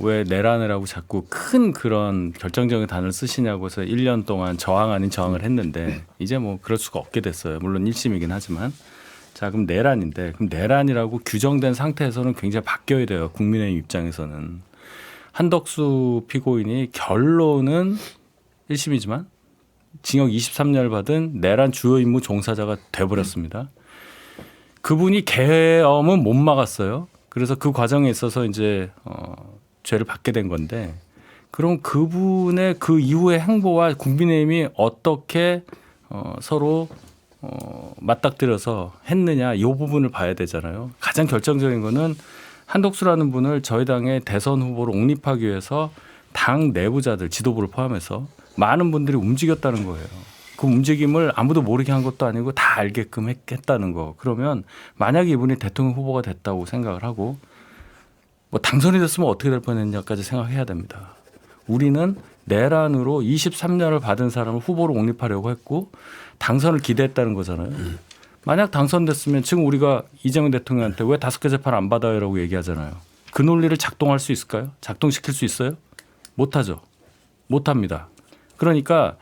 S5: 왜 내란이라고 자꾸 큰 그런 결정적인 단어를 쓰시냐고 해서 1년 동안 저항 아닌 저항을 했는데 이제 뭐 그럴 수가 없게 됐어요. 물론 1심이긴 하지만. 자, 그럼 내란인데 그럼 내란이라고 규정된 상태에서는 굉장히 바뀌어야 돼요. 국민의힘 입장에서는. 한덕수 피고인이 결론은 1심이지만 징역 23년을 받은 내란 주요 임무 종사자가 돼버렸습니다. 그분이 계엄은 못 막았어요. 그래서 그 과정에 있어서 이제 죄를 받게 된 건데, 그럼 그분의 그 이후의 행보와 국민의힘이 어떻게 서로 맞닥뜨려서 했느냐, 이 부분을 봐야 되잖아요. 가장 결정적인 거는 한덕수라는 분을 저희 당의 대선 후보로 옹립하기 위해서 당 내부자들, 지도부를 포함해서 많은 분들이 움직였다는 거예요. 그 움직임을 아무도 모르게 한 것도 아니고 다 알게끔 했다는 거. 그러면 만약에 이분이 대통령 후보가 됐다고 생각을 하고 뭐 당선이 됐으면 어떻게 될 뻔했냐까지 생각해야 됩니다. 우리는 내란으로 23년을 받은 사람을 후보로 옹립하려고 했고 당선을 기대했다는 거잖아요. 만약 당선됐으면 지금 우리가 이재명 대통령한테 왜 5개 재판 안 받아요라고 얘기하잖아요. 그 논리를 작동할 수 있을까요? 작동시킬 수 있어요? 못하죠. 못합니다. 그러니까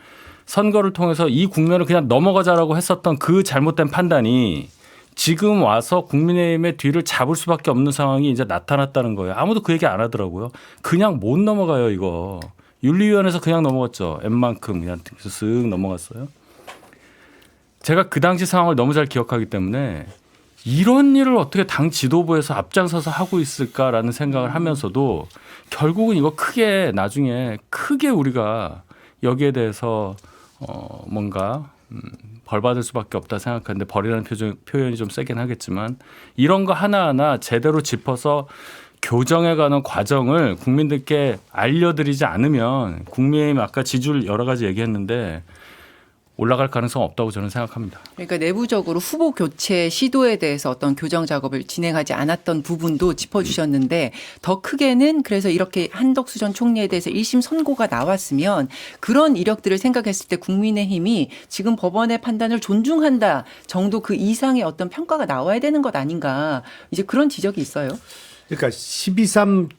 S5: 선거를 통해서 이 국면을 그냥 넘어가자라고 했었던 그 잘못된 판단이 지금 와서 국민의힘의 뒤를 잡을 수밖에 없는 상황이 이제 나타났다는 거예요. 아무도 그 얘기 안 하더라고요. 그냥 못 넘어가요, 이거. 윤리위원회에서 그냥 넘어갔죠. N만큼 그냥 쓱 넘어갔어요. 제가 그 당시 상황을 너무 잘 기억하기 때문에 이런 일을 어떻게 당 지도부에서 앞장서서 하고 있을까라는 생각을 하면서도 결국은 이거 크게 나중에 크게 우리가 여기에 대해서 뭔가 벌 받을 수밖에 없다 생각하는데, 벌이라는 표현이 좀 세긴 하겠지만 이런 거 하나하나 제대로 짚어서 교정에 관한 과정을 국민들께 알려드리지 않으면 국민의힘 아까 지지율 여러 가지 얘기했는데 올라갈 가능성 없다고 저는 생각합니다.
S1: 그러니까 내부적으로 후보 교체 시도에 대해서 어떤 교정 작업을 진행하지 않았던 부분도 짚어주셨는데 더 크게는 그래서 이렇게 한덕수 전 총리에 대해서 1심 선고가 나왔으면 그런 이력들을 생각했을 때 국민의힘이 지금 법원의 판단을 존중한다 정도 그 이상의 어떤 평가가 나와야 되는 것 아닌가 이제 그런 지적이 있어요.
S3: 그러니까 12.3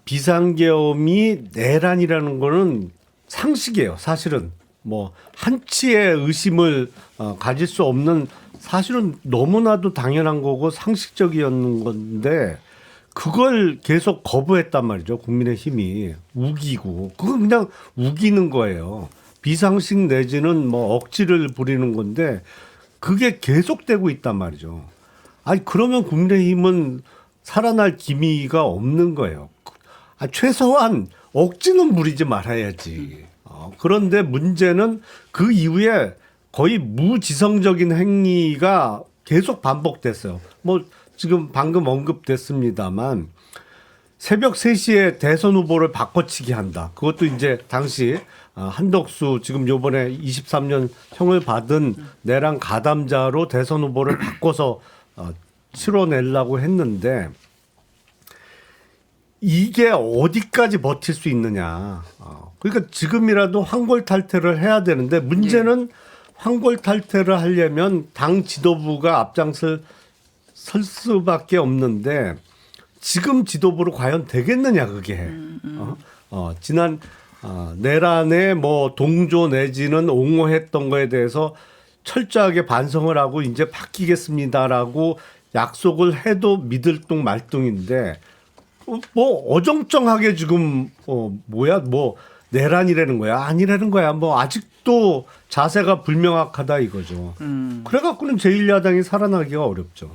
S3: 비상계엄이 내란이라는 거는 상식이에요. 사실은 뭐 한치의 의심을 가질 수 없는 사실은 너무나도 당연한 거고 상식적이었는 건데 그걸 계속 거부했단 말이죠. 국민의힘이 우기고 그건 그냥 우기는 거예요. 비상식 내지는 뭐 억지를 부리는 건데 그게 계속되고 있단 말이죠. 아니 그러면 국민의힘은 살아날 기미가 없는 거예요. 최소한 억지는 부리지 말아야지. 그런데 문제는 그 이후에 거의 무지성적인 행위가 계속 반복됐어요. 뭐 지금 방금 언급됐습니다만 새벽 3시에 대선 후보를 바꿔치기 한다. 그것도 이제 당시 한덕수 지금 요번에 23년 형을 받은 내란 가담자로 대선 후보를 바꿔서 치러내려고 했는데 이게 어디까지 버틸 수 있느냐. 그러니까 지금이라도 황골탈퇴를 해야 되는데 문제는 황골탈퇴를 하려면 당 지도부가 앞장설 수밖에 없는데 지금 지도부로 과연 되겠느냐 그게. 지난 내란에 뭐 동조 내지는 옹호했던 거에 대해서 철저하게 반성을 하고 이제 바뀌겠습니다라고 약속을 해도 믿을 둥 말둥인데 뭐 어정쩡하게 지금 뭐 내란이라는 거야 아니라는 거야 뭐 아직도 자세가 불명확하다 이거죠. 그래갖고는 제1야당이 살아나기가 어렵죠.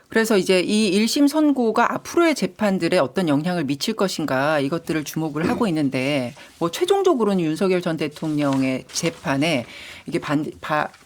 S1: 그래서 이제 이 1심 선고가 앞으로의 재판들에 어떤 영향을 미칠 것인가 이것들을 주목을 하고 있는데 뭐 최종적으로는 윤석열 전 대통령의 재판에 이게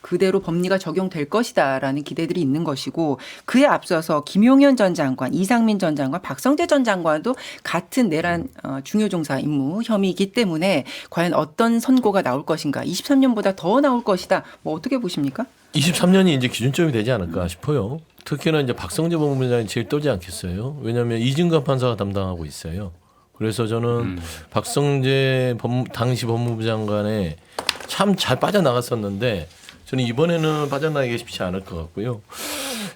S1: 그대로 법리가 적용될 것이다라는 기대들이 있는 것이고 그에 앞서서 김용현 전 장관, 이상민 전 장관, 박성재 전 장관도 같은 내란 중요종사 임무 혐의이기 때문에 과연 어떤 선고가 나올 것인가 23년보다 더 나올 것이다. 뭐 어떻게 보십니까?
S2: 23년이 이제 기준점이 되지 않을까 싶어요. 특히나 이제 박성재 법무부장이 제일 떠지 않겠어요. 왜냐하면 이진관 판사가 담당하고 있어요. 그래서 저는 박성재 당시 법무부 장관에 참 잘 빠져나갔었는데 저는 이번에는 빠져나가기 쉽지 않을 것 같고요.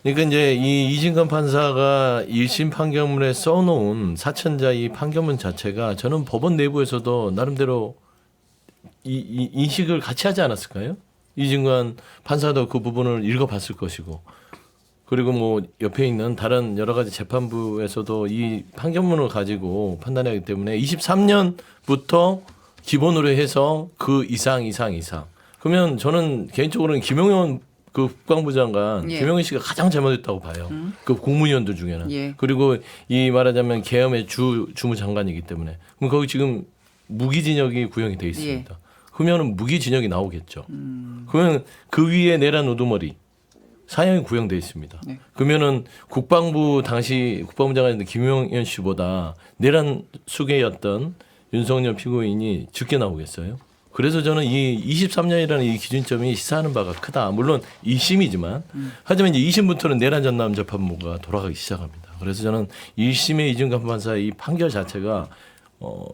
S2: 그러니까 이제 이 이진관 판사가 1심 판결문에 써놓은 사천자 이 판결문 자체가 저는 법원 내부에서도 나름대로 이 인식을 같이 하지 않았을까요? 이진관 판사도 그 부분을 읽어봤을 것이고 그리고 뭐 옆에 있는 다른 여러 가지 재판부에서도 이 판결문을 가지고 판단하기 때문에 23년부터 기본으로 해서 그 이상. 그러면 저는 개인적으로는 김용현 그 국방부 장관 김용현 씨가 가장 잘못했다고 봐요. 그 국무위원들 중에는. 그리고 이 말하자면 계엄의 주무장관이기 때문에. 그럼 거기 지금 무기징역이 구형이 돼 있습니다. 그러면 무기징역이 나오겠죠. 그러면 그 위에 내란 우두머리. 사형이 구형돼 있습니다. 그러면은 국방부 당시 국방부 장관이었던 김용현 씨보다 내란 수괴였던 윤석열 피고인이 적게 나오겠어요? 그래서 저는 이 23년이라는 이 기준점이 시사하는 바가 크다. 물론 1심이지만 하지만 이제 2심부터는 내란 전담 재판부가 돌아가기 시작합니다. 그래서 저는 1심의 이준관 판사의 이 판결 자체가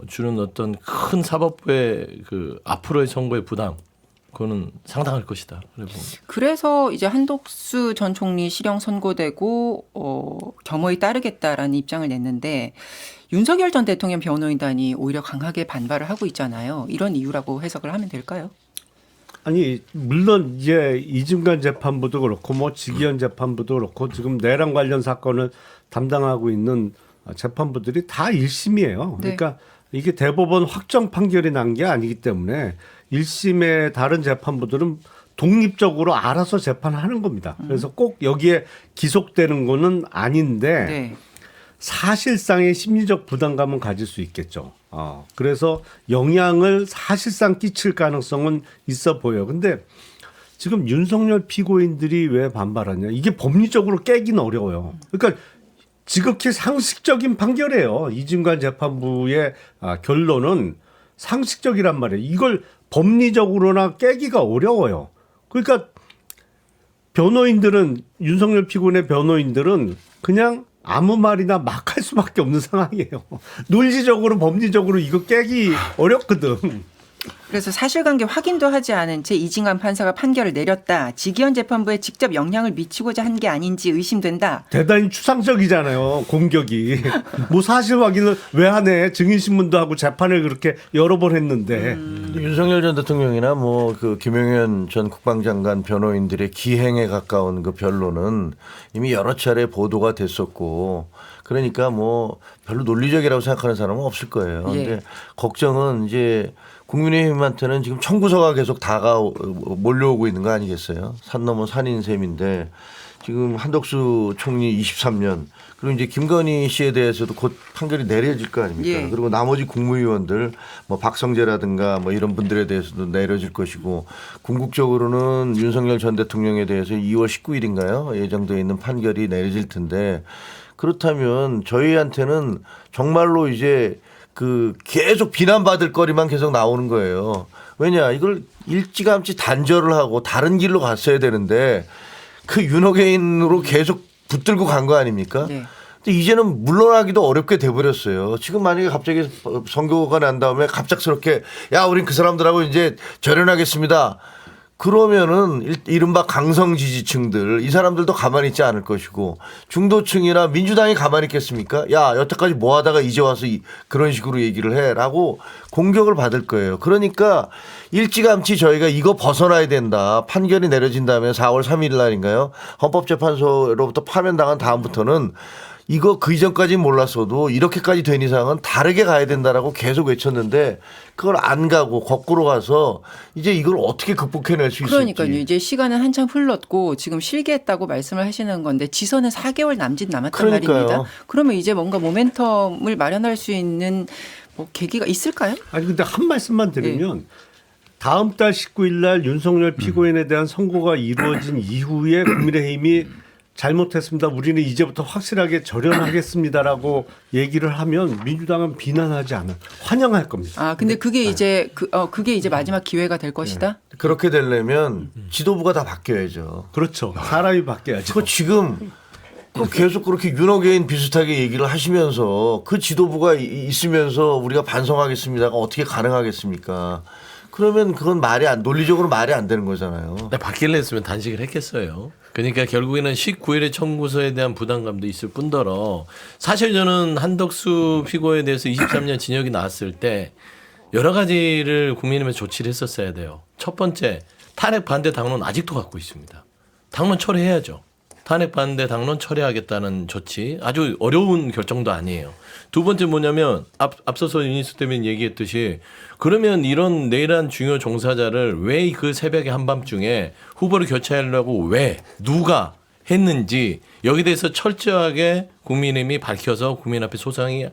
S2: 주는 어떤 큰 사법부의 그 앞으로의 선고의 부담 그거는 상당할 것이다.
S1: 그래서 이제 한덕수 전 총리 실형 선고되고 겸허히 따르겠다라는 입장을 냈는데 윤석열 전 대통령 변호인단이 오히려 강하게 반발을 하고 있잖아요. 이런 이유라고 해석을 하면 될까요?
S3: 아니 물론 이제 이중간 재판부도 그렇고 뭐 지기현 재판부도 그렇고 지금 내란 관련 사건을 담당하고 있는 재판부들이 다 1심이에요. 그러니까 이게 대법원 확정 판결이 난 게 아니기 때문에 1심의 다른 재판부들은 독립적으로 알아서 재판하는 겁니다. 그래서 꼭 여기에 기속되는 거는 아닌데 사실상의 심리적 부담감은 가질 수 있겠죠. 그래서 영향을 사실상 끼칠 가능성은 있어 보여요. 근데 지금 윤석열 피고인들이 왜 반발하냐. 이게 법리적으로 깨기는 어려워요. 그러니까 지극히 상식적인 판결이에요. 이진관 재판부의 결론은 상식적이란 말이에요. 이걸 법리적으로나 깨기가 어려워요. 그러니까 변호인들은 윤석열 피고인의 변호인들은 그냥 아무 말이나 막 할 수밖에 없는 상황이에요. 논리적으로 법리적으로 이거 깨기 어렵거든.
S1: 그래서 사실관계 확인도 하지 않은 채 이진관 판사가 판결을 내렸다. 지기현 재판부에 직접 영향을 미치고자 한 게 아닌지 의심된다.
S3: 대단히 추상적이잖아요. 공격이. 뭐 사실 확인을 왜 하네. 증인신문도 하고 재판을 그렇게 여러 번 했는데.
S4: 윤석열 전 대통령이나 뭐 그 김용현 전 국방장관 변호인들의 기행에 가까운 그 변론은 이미 여러 차례 보도가 됐었고 그러니까 뭐 별로 논리적이라고 생각하는 사람은 없을 거예요.
S1: 예.
S4: 근데 걱정은 이제 국민의힘한테는 지금 청구서가 계속 몰려오고 있는 거 아니겠어요? 산 넘어 산인 셈인데 지금 한덕수 총리 23년 그리고 이제 김건희 씨에 대해서도 곧 판결이 내려질 거 아닙니까?
S1: 예.
S4: 그리고 나머지 국무위원들 뭐 박성재라든가 뭐 이런 분들에 대해서도 내려질 것이고 궁극적으로는 윤석열 전 대통령에 대해서 2월 19일인가요? 예정되어 있는 판결이 내려질 텐데 그렇다면 저희한테는 정말로 이제 그 계속 비난받을 거리만 계속 나오는 거예요. 왜냐 이걸 일찌감치 단절을 하고 다른 길로 갔어야 되는데 그 윤호개인으로 계속 붙들고 간 거 아닙니까?
S1: 네.
S4: 근데 이제는 물러나기도 어렵게 돼버렸어요. 지금 만약에 갑자기 선거가 난 다음에 갑작스럽게 야 우린 그 사람들하고 이제 절연하겠습니다. 그러면은 이른바 강성 지지층들 이 사람들도 가만히 있지 않을 것이고 중도층이나 민주당이 가만히 있겠습니까? 야 여태까지 뭐 하다가 이제 와서 그런 식으로 얘기를 해라고 공격을 받을 거예요. 그러니까 일찌감치 저희가 이거 벗어나야 된다. 판결이 내려진 다음에 4월 3일 날인가요? 헌법재판소로부터 파면당한 다음부터는 이거 그 이전까지는 몰랐어도 이렇게까지 된 이상은 다르게 가야 된다라고 계속 외쳤는데 그걸 안 가고 거꾸로 가서 이제 이걸 어떻게 극복해낼 수 있을지.
S1: 그러니까요. 이제 시간은 한참 흘렀고 지금 실개했다고 말씀을 하시는 건데 지선은 4개월 남짓 남았단
S4: 그러니까요.
S1: 말입니다. 그러면 이제 뭔가 모멘텀을 마련할 수 있는 뭐 계기가 있을까요?
S3: 아니 근데 한 말씀만 드리면 다음 달 19일 날 윤석열 피고인에 대한 선고가 이루어진 이후에 국민의힘이 잘못했습니다. 우리는 이제부터 확실하게 절연하겠습니다라고 얘기를 하면 민주당은 비난하지 않아요. 환영할 겁니다.
S1: 아, 근데 그게 이제 그게 이제 마지막 기회가 될 것이다.
S4: 그렇게 되려면 지도부가 다 바뀌어야죠.
S3: 그렇죠. 사람이 바뀌어야죠.
S4: 그 지금 그 계속 그렇게 윤호개인 비슷하게 얘기를 하시면서 그 지도부가 있으면서 우리가 반성하겠습니다가 어떻게 가능하겠습니까? 그러면 그건 논리적으로 말이 안 되는 거잖아요.
S2: 근데 바뀔래 했으면 단식을 했겠어요. 그러니까 결국에는 19일의 청구서에 대한 부담감도 있을 뿐더러 사실 저는 한덕수 피고에 대해서 23년 징역이 나왔을 때 여러 가지를 국민의힘에서 조치를 했었어야 돼요. 첫 번째, 탄핵 반대 당론 아직도 갖고 있습니다. 당론 철회해야죠. 탄핵 반대 당론 철회하겠다는 조치 아주 어려운 결정도 아니에요. 두 번째 뭐냐면 앞서서 윤희수 대변인 얘기했듯이 그러면 이런 내란 중요 종사자를 왜 그 새벽에 한밤중에 후보를 교체하려고 왜 누가 했는지 여기에 대해서 철저하게 국민의힘이 밝혀서 국민 앞에 소상히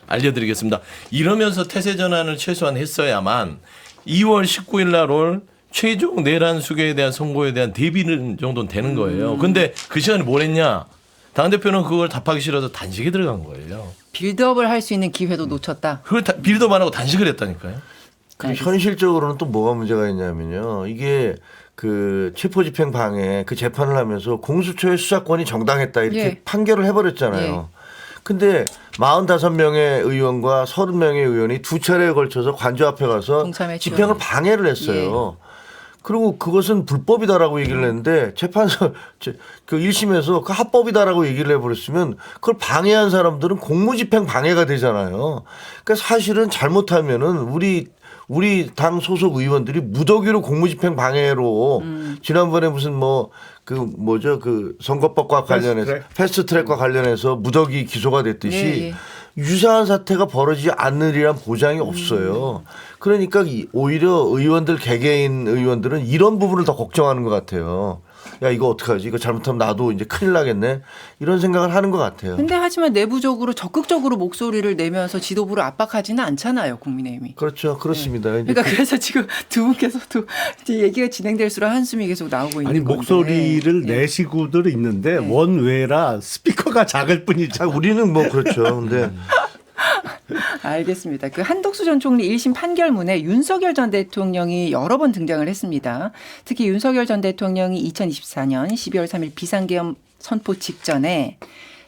S2: 알려드리겠습니다. 이러면서 태세 전환을 최소한 했어야만 2월 19일 날 올 최종 내란 수교에 대한 선고에 대한 대비는 정도는 되는 거예요. 근데 그 시간에 뭘 했냐? 당대표는 그걸 답하기 싫어서 단식에 들어간 거예요.
S1: 빌드업을 할 수 있는 기회도 놓쳤다.
S2: 그걸 빌드업 안 하고 단식을 했다니까요.
S4: 근데 현실적으로는 또 뭐가 문제가 있냐면요. 이게 그 체포집행 방해 그 재판을 하면서 공수처의 수사권이 정당했다 이렇게
S1: 예.
S4: 판결을 해버렸잖아요. 근데 45명의 의원과 30명의 의원이 두 차례에 걸쳐서 관저 앞에 가서
S1: 동참했죠.
S4: 집행을 방해를 했어요. 그리고 그것은 불법이다라고 얘기를 했는데 재판소 그 1심에서 그 합법이다라고 얘기를 해버렸으면 그걸 방해한 사람들은 공무집행 방해가 되잖아요. 그러니까 사실은 잘못하면은 우리 당 소속 의원들이 무더기로 공무집행 방해로 지난번에 무슨 그 선거법과 관련해서 패스트트랙과 관련해서 무더기 기소가 됐듯이 유사한 사태가 벌어지지 않으리란 보장이 없어요. 그러니까 오히려 의원들 개개인 의원들은 이런 부분을 더 걱정하는 것 같아요. 야 이거 어떡하지? 이거 잘못하면 나도 이제 큰일 나겠네. 이런 생각을 하는 것 같아요.
S1: 근데 하지만 내부적으로 적극적으로 목소리를 내면서 지도부를 압박하지는 않잖아요, 국민의힘이.
S4: 그렇죠. 그렇습니다. 이제
S1: 그러니까 그래서 지금 두 분께서도 이제 얘기가 진행될수록 한숨이 계속 나오고 있는
S3: 아니
S1: 건데.
S3: 목소리를
S1: 예.
S3: 내시고들 있는데 원외라 스피커가 작을 뿐이지.
S4: 우리는 뭐 그렇죠. 근데
S1: 알겠습니다. 그 한덕수 전 총리 1심 판결문에 윤석열 전 대통령이 여러 번 등장을 했습니다. 특히 윤석열 전 대통령이 2024년 12월 3일 비상계엄 선포 직전에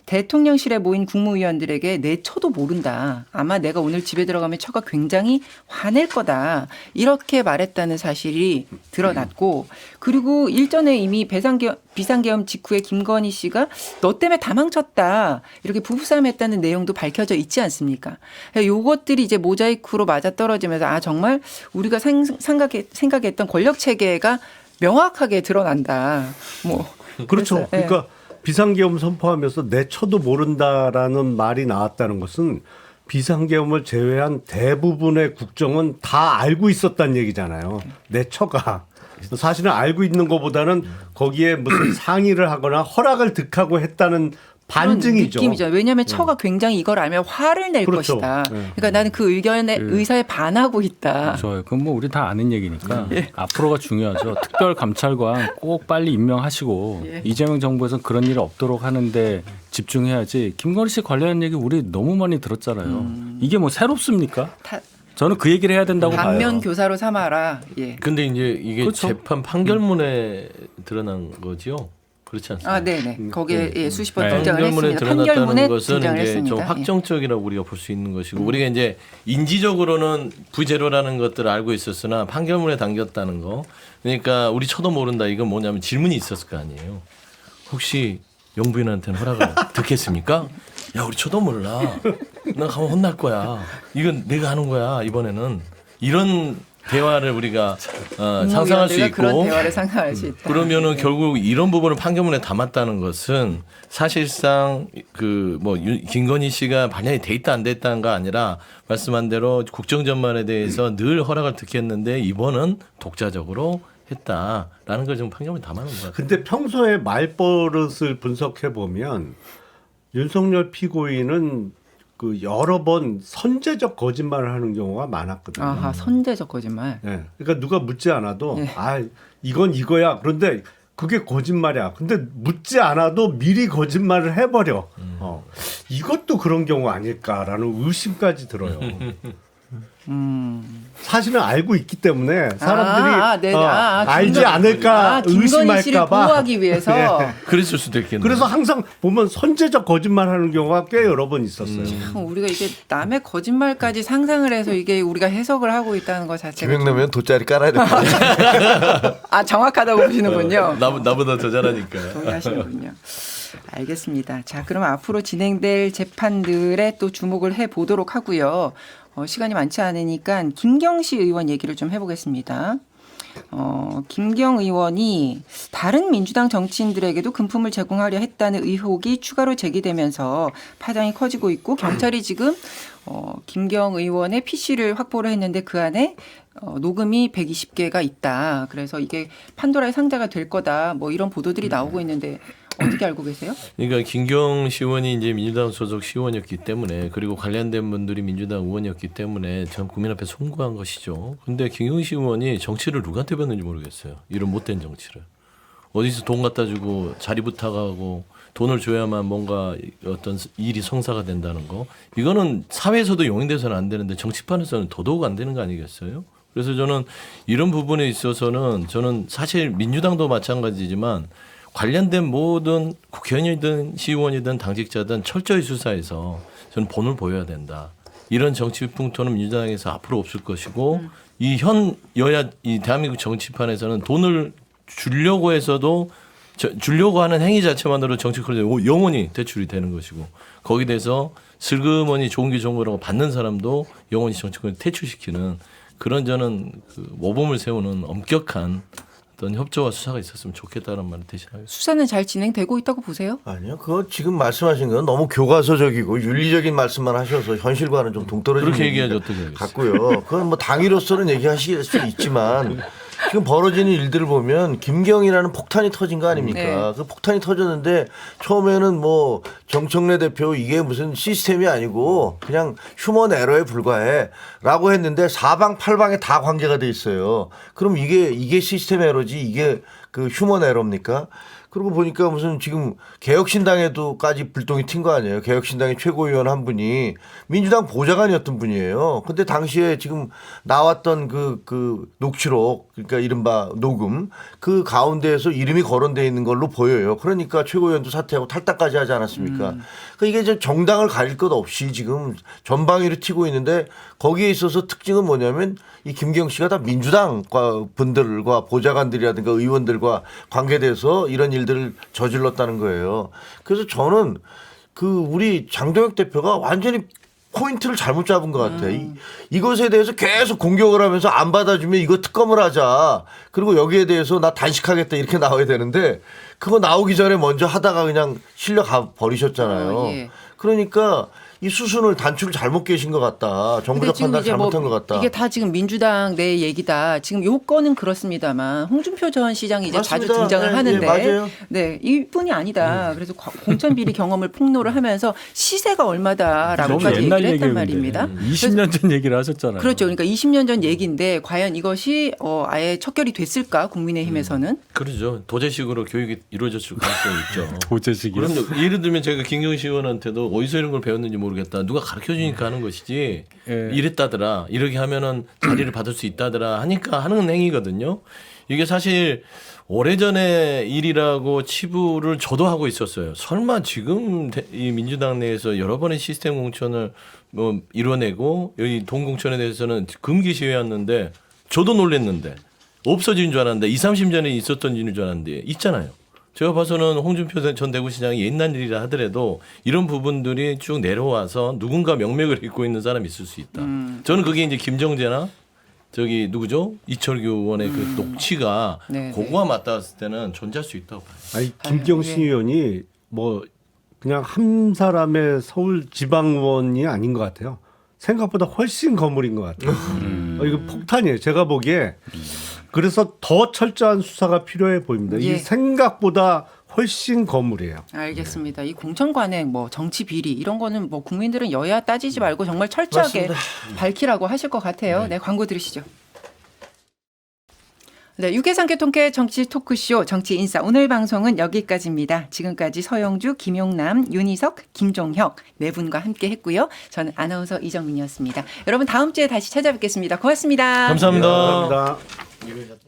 S1: 대통령실에 모인 국무위원들에게 내 처도 모른다. 아마 내가 오늘 집에 들어가면 처가 굉장히 화낼 거다. 이렇게 말했다는 사실이 드러났고 그리고 일전에 이미 비상계엄 직후에 김건희 씨가 너 때문에 다 망쳤다. 이렇게 부부싸움했다는 내용도 밝혀져 있지 않습니까? 요것들이 이제 모자이크로 맞아떨어지면서 아 정말 우리가 생각했던 권력체계가 명확하게 드러난다. 뭐
S3: 그렇죠.
S1: 그래서, 예.
S3: 그러니까 비상계엄 선포하면서 내 처도 모른다라는 말이 나왔다는 것은 비상계엄을 제외한 대부분의 국정은 다 알고 있었다는 얘기잖아요. 내 처가. 사실은 알고 있는 것보다는 거기에 무슨 상의를 하거나 허락을 득하고 했다는 반증이죠.
S1: 느낌이죠. 왜냐하면 처가 굉장히 이걸 알면 화를 낼
S3: 그렇죠.
S1: 것이다.
S3: 네.
S1: 그러니까 나는 그 의견에 의사에 반하고 있다.
S5: 좋아요. 그건 뭐 우리 다 아는 얘기니까 앞으로가 중요하죠. 특별감찰관 꼭 빨리 임명하시고
S1: 예.
S5: 이재명 정부에서는 그런 일이 없도록 하는데 집중해야지. 김건희 씨 관련한 얘기 우리 너무 많이 들었잖아요. 이게 뭐 새롭습니까? 저는 그 얘기를 해야 된다고
S1: 반면
S5: 봐요.
S1: 교사로 삼아라. 예.
S2: 근데 이제 이게
S5: 그렇죠.
S2: 재판 판결문에 드러난 거지요. 그렇지 않습니까?
S1: 아, 네네. 거기에 예, 수십 번
S5: 네.
S1: 등장을
S2: 판결문에
S1: 했습니다.
S2: 드러났다는
S1: 판결문에
S2: 것은
S1: 등장을
S2: 이제
S1: 했습니다.
S2: 좀
S1: 예.
S2: 확정적이라고 우리가 볼 수 있는 것이고 우리가 이제 인지적으로는 부재료라는 것들을 알고 있었으나 판결문에 담겼다는 거 그러니까 우리 처도 모른다 이건 뭐냐면 질문이 있었을 거 아니에요. 혹시 영부인한테는 허락을 듣겠습니까? 야 우리 처도 몰라. 나 가면 혼날 거야. 이건 내가 하는 거야 이번에는 이런 대화를 우리가 상상할 수
S1: 국무위원들과
S2: 있고
S1: 그런 대화를 상상할 수 있다.
S2: 그러면은
S1: 네.
S2: 결국 이런 부분을 판결문에 담았다는 것은 사실상 그 뭐 김건희 씨가 반영이 돼 있다 안 됐다가 아니라 말씀한 대로 국정전반에 대해서 늘 허락을 듣겠는데 이번은 독자적으로 했다라는 걸 지금 판결문에 담아놓은 것 같아요.
S3: 근데 평소에 말버릇을 분석해 보면 윤석열 피고인은 그 여러 번 선제적 거짓말을 하는 경우가 많았거든요.
S1: 아하, 선제적 거짓말.
S3: 예. 그러니까 누가 묻지 않아도
S1: 네.
S3: 아 이건 이거야. 그런데 그게 거짓말이야. 근데 묻지 않아도 미리 거짓말을 해버려. 이것도 그런 경우 아닐까라는 의심까지 들어요. 사실은 알고 있기 때문에 사람들이
S1: 네네.
S3: 알지 않을까
S1: 김건희 씨를
S3: 의심할까봐.
S1: 보호하기 위해서.
S3: 네.
S2: 그랬을 수도 있겠네요.
S3: 그래서 항상 보면 선제적 거짓말하는 경우가 꽤 여러 번 있었어요.
S1: 참 우리가 이게 남의 거짓말까지 상상을 해서 이게 우리가 해석을 하고 있다는 것 자체가
S4: 김영남이면 돗자리 깔아야 될 것 같아요.
S1: 아 정확하다고 보시는군요.
S2: 나보다 더 잘하니까.
S1: 동의하시는군요. 알겠습니다. 자, 그럼 앞으로 진행될 재판들에 또 주목을 해 보도록 하고요. 시간이 많지 않으니까 김경시 의원 얘기를 좀 해보겠습니다. 김경 의원이 다른 민주당 정치인들에게도 금품을 제공하려 했다는 의혹이 추가로 제기되면서 파장이 커지고 있고 경찰이 지금 김경 의원의 PC를 확보를 했는데 그 안에 녹음이 120개가 있다. 그래서 이게 판도라의 상자가 될 거다. 뭐 이런 보도들이 나오고 있는데 어떻게 알고 계세요?
S2: 그러니까 김경 시원이 이제 민주당 소속 시원이었기 때문에 그리고 관련된 분들이 민주당 의원이었기 때문에 전 국민 앞에 송구한 것이죠. 근데 김경 시원이 정치를 누구한테 배웠는지 모르겠어요. 이런 못된 정치를. 어디서 돈 갖다 주고 자리 부탁하고 돈을 줘야만 뭔가 어떤 일이 성사가 된다는 거. 이거는 사회에서도 용인돼서는 안 되는데 정치판에서는 더더욱 안 되는 거 아니겠어요? 그래서 저는 이런 부분에 있어서는 저는 사실 민주당도 마찬가지지만 관련된 모든 국회의원이든 시의원이든 당직자든 철저히 수사해서 저는 본을 보여야 된다. 이런 정치 풍토는 민주당에서 앞으로 없을 것이고 이 현 여야 이 대한민국 정치판에서는 돈을 주려고 해서도 주려고 하는 행위 자체만으로 정치권에 영원히 대출이 되는 것이고 거기에 대해서 슬그머니 좋은 게 좋은 거라고 받는 사람도 영원히 정치권에 퇴출시키는 그런 저는 그 모범을 세우는 엄격한 어떤 협조와 수사가 있었으면 좋겠다는 말을 대신하겠습니다.
S1: 수사는 잘 진행되고 있다고 보세요?
S4: 아니요, 그거 지금 말씀하신 건 너무 교과서적이고 윤리적인 말씀만 하셔서 현실과는 좀 동떨어지는
S2: 그렇게 얘기하죠,
S4: 얘기가
S2: 어떻게 하겠어요?
S4: 같고요. 그건 뭐 당위로서는 얘기하실 수 있지만 지금 벌어지는 일들을 보면 김경이라는 폭탄이 터진 거 아닙니까?
S1: 네.
S4: 그 폭탄이 터졌는데 처음에는 뭐 정청래 대표 이게 무슨 시스템이 아니고 그냥 휴먼 에러에 불과해라고 했는데 사방팔방에 다 관계가 돼 있어요. 그럼 이게 시스템 에러지 이게 그 휴먼 에러입니까? 그러고 보니까 무슨 지금 개혁신당에도까지 불똥이 튄 거 아니에요. 개혁신당의 최고위원 한 분이 민주당 보좌관이었던 분이에요. 근데 당시에 지금 나왔던 그 녹취록, 그러니까 이른바 녹음, 그 가운데에서 이름이 거론되어 있는 걸로 보여요. 그러니까 최고위원도 사퇴하고 탈당까지 하지 않았습니까? 그러니까 이게 이제 정당을 가릴 것 없이 지금 전방위로 튀고 있는데 거기에 있어서 특징은 뭐냐면 이 김경 씨가 다 민주당 분들과 보좌관들이라든가 의원들과 관계돼서 이런 일들을 저질렀다는 거예요. 그래서 저는 그 우리 장동혁 대표가 완전히 포인트를 잘못 잡은 것 같아요. 이것에 대해서 계속 공격을 하면서 안 받아주면 이거 특검을 하자. 그리고 여기에 대해서 나 단식하겠다 이렇게 나와야 되는데 그거 나오기 전에 먼저 하다가 그냥 실려 버리셨잖아요.
S1: 예.
S4: 그러니까 이 수순을 단추를 잘못 깨신 것 같다.
S1: 근데
S4: 정부적
S1: 지금
S4: 판단
S1: 이제
S4: 잘못한 것 같다.
S1: 이게 다 지금 민주당 내 얘기다. 지금 요건은 그렇습니다만 홍준표 전 시장이 이제
S4: 맞습니다.
S1: 자주 등장을
S4: 네,
S1: 하는데
S4: 네, 맞아요.
S1: 네, 이뿐이 아니다. 그래서 공천 비리 경험을 폭로를 하면서 시세가
S5: 너무
S1: 얼마다라고까지
S5: 옛날
S1: 얘기를 했단
S5: 얘기인데
S1: 말입니다.
S5: 20년 전 얘기를 하셨잖아요.
S1: 그렇죠. 그러니까 20년 전 얘기인데 과연 이것이 아예 척결이 됐을까 국민의힘에서는?
S2: 그러죠. 도제식으로 교육이 이루어졌을 가능성이 있죠.
S5: 도제식이요.
S2: 그럼요. 예를 들면 제가 김경식 의원한테도 어디서 이런 걸 배웠는지 모르겠다. 누가 가르쳐 주니까 하는 것이지.
S5: 예.
S2: 이랬다더라. 이렇게 하면은 자리를 받을 수 있다더라 하니까 하는 행위거든요. 이게 사실 오래전의 일이라고 치부를 저도 하고 있었어요. 설마 지금 이 민주당 내에서 여러 번의 시스템 공천을 뭐 이뤄내고 여기 동공천에 대해서는 금기 시효였는데 저도 놀랬는데 없어진 줄 알았는데 20, 30년 전에 있었던 일인 줄 알았는데 있잖아요. 제가 봐서는 홍준표 전 대구시장이 옛날 일이라 하더라도 이런 부분들이 쭉 내려와서 누군가 명맥을 잇고 있는 사람이 있을 수 있다. 저는 그게 이제 김정재나 저기 누구죠? 이철규 의원의 그 녹취가
S1: 네,
S2: 그거와 맞닿았을 때는 존재할 수 있다고 봐요.
S3: 아니 김경신 의원이 뭐 그냥 한 사람의 서울 지방의원이 아닌 것 같아요. 생각보다 훨씬 거물인 것 같아요. 이거 폭탄이에요. 제가 보기에 그래서 더 철저한 수사가 필요해 보입니다.
S1: 예.
S3: 이 생각보다 훨씬 거물이에요.
S1: 알겠습니다. 이 공천 관행, 뭐 정치 비리 이런 거는 뭐 국민들은 여야 따지지 말고 정말 철저하게 밝히라고 하실 것 같아요. 네, 광고 들으시죠. 네, 유쾌상쾌 통쾌 정치 토크쇼 정치 인사 오늘 방송은 여기까지입니다. 지금까지 서영주, 김용남, 윤희석, 김종혁 네 분과 함께 했고요. 저는 아나운서 이정민이었습니다. 여러분 다음 주에 다시 찾아뵙겠습니다. 고맙습니다.
S2: 감사합니다.
S3: 감사합니다.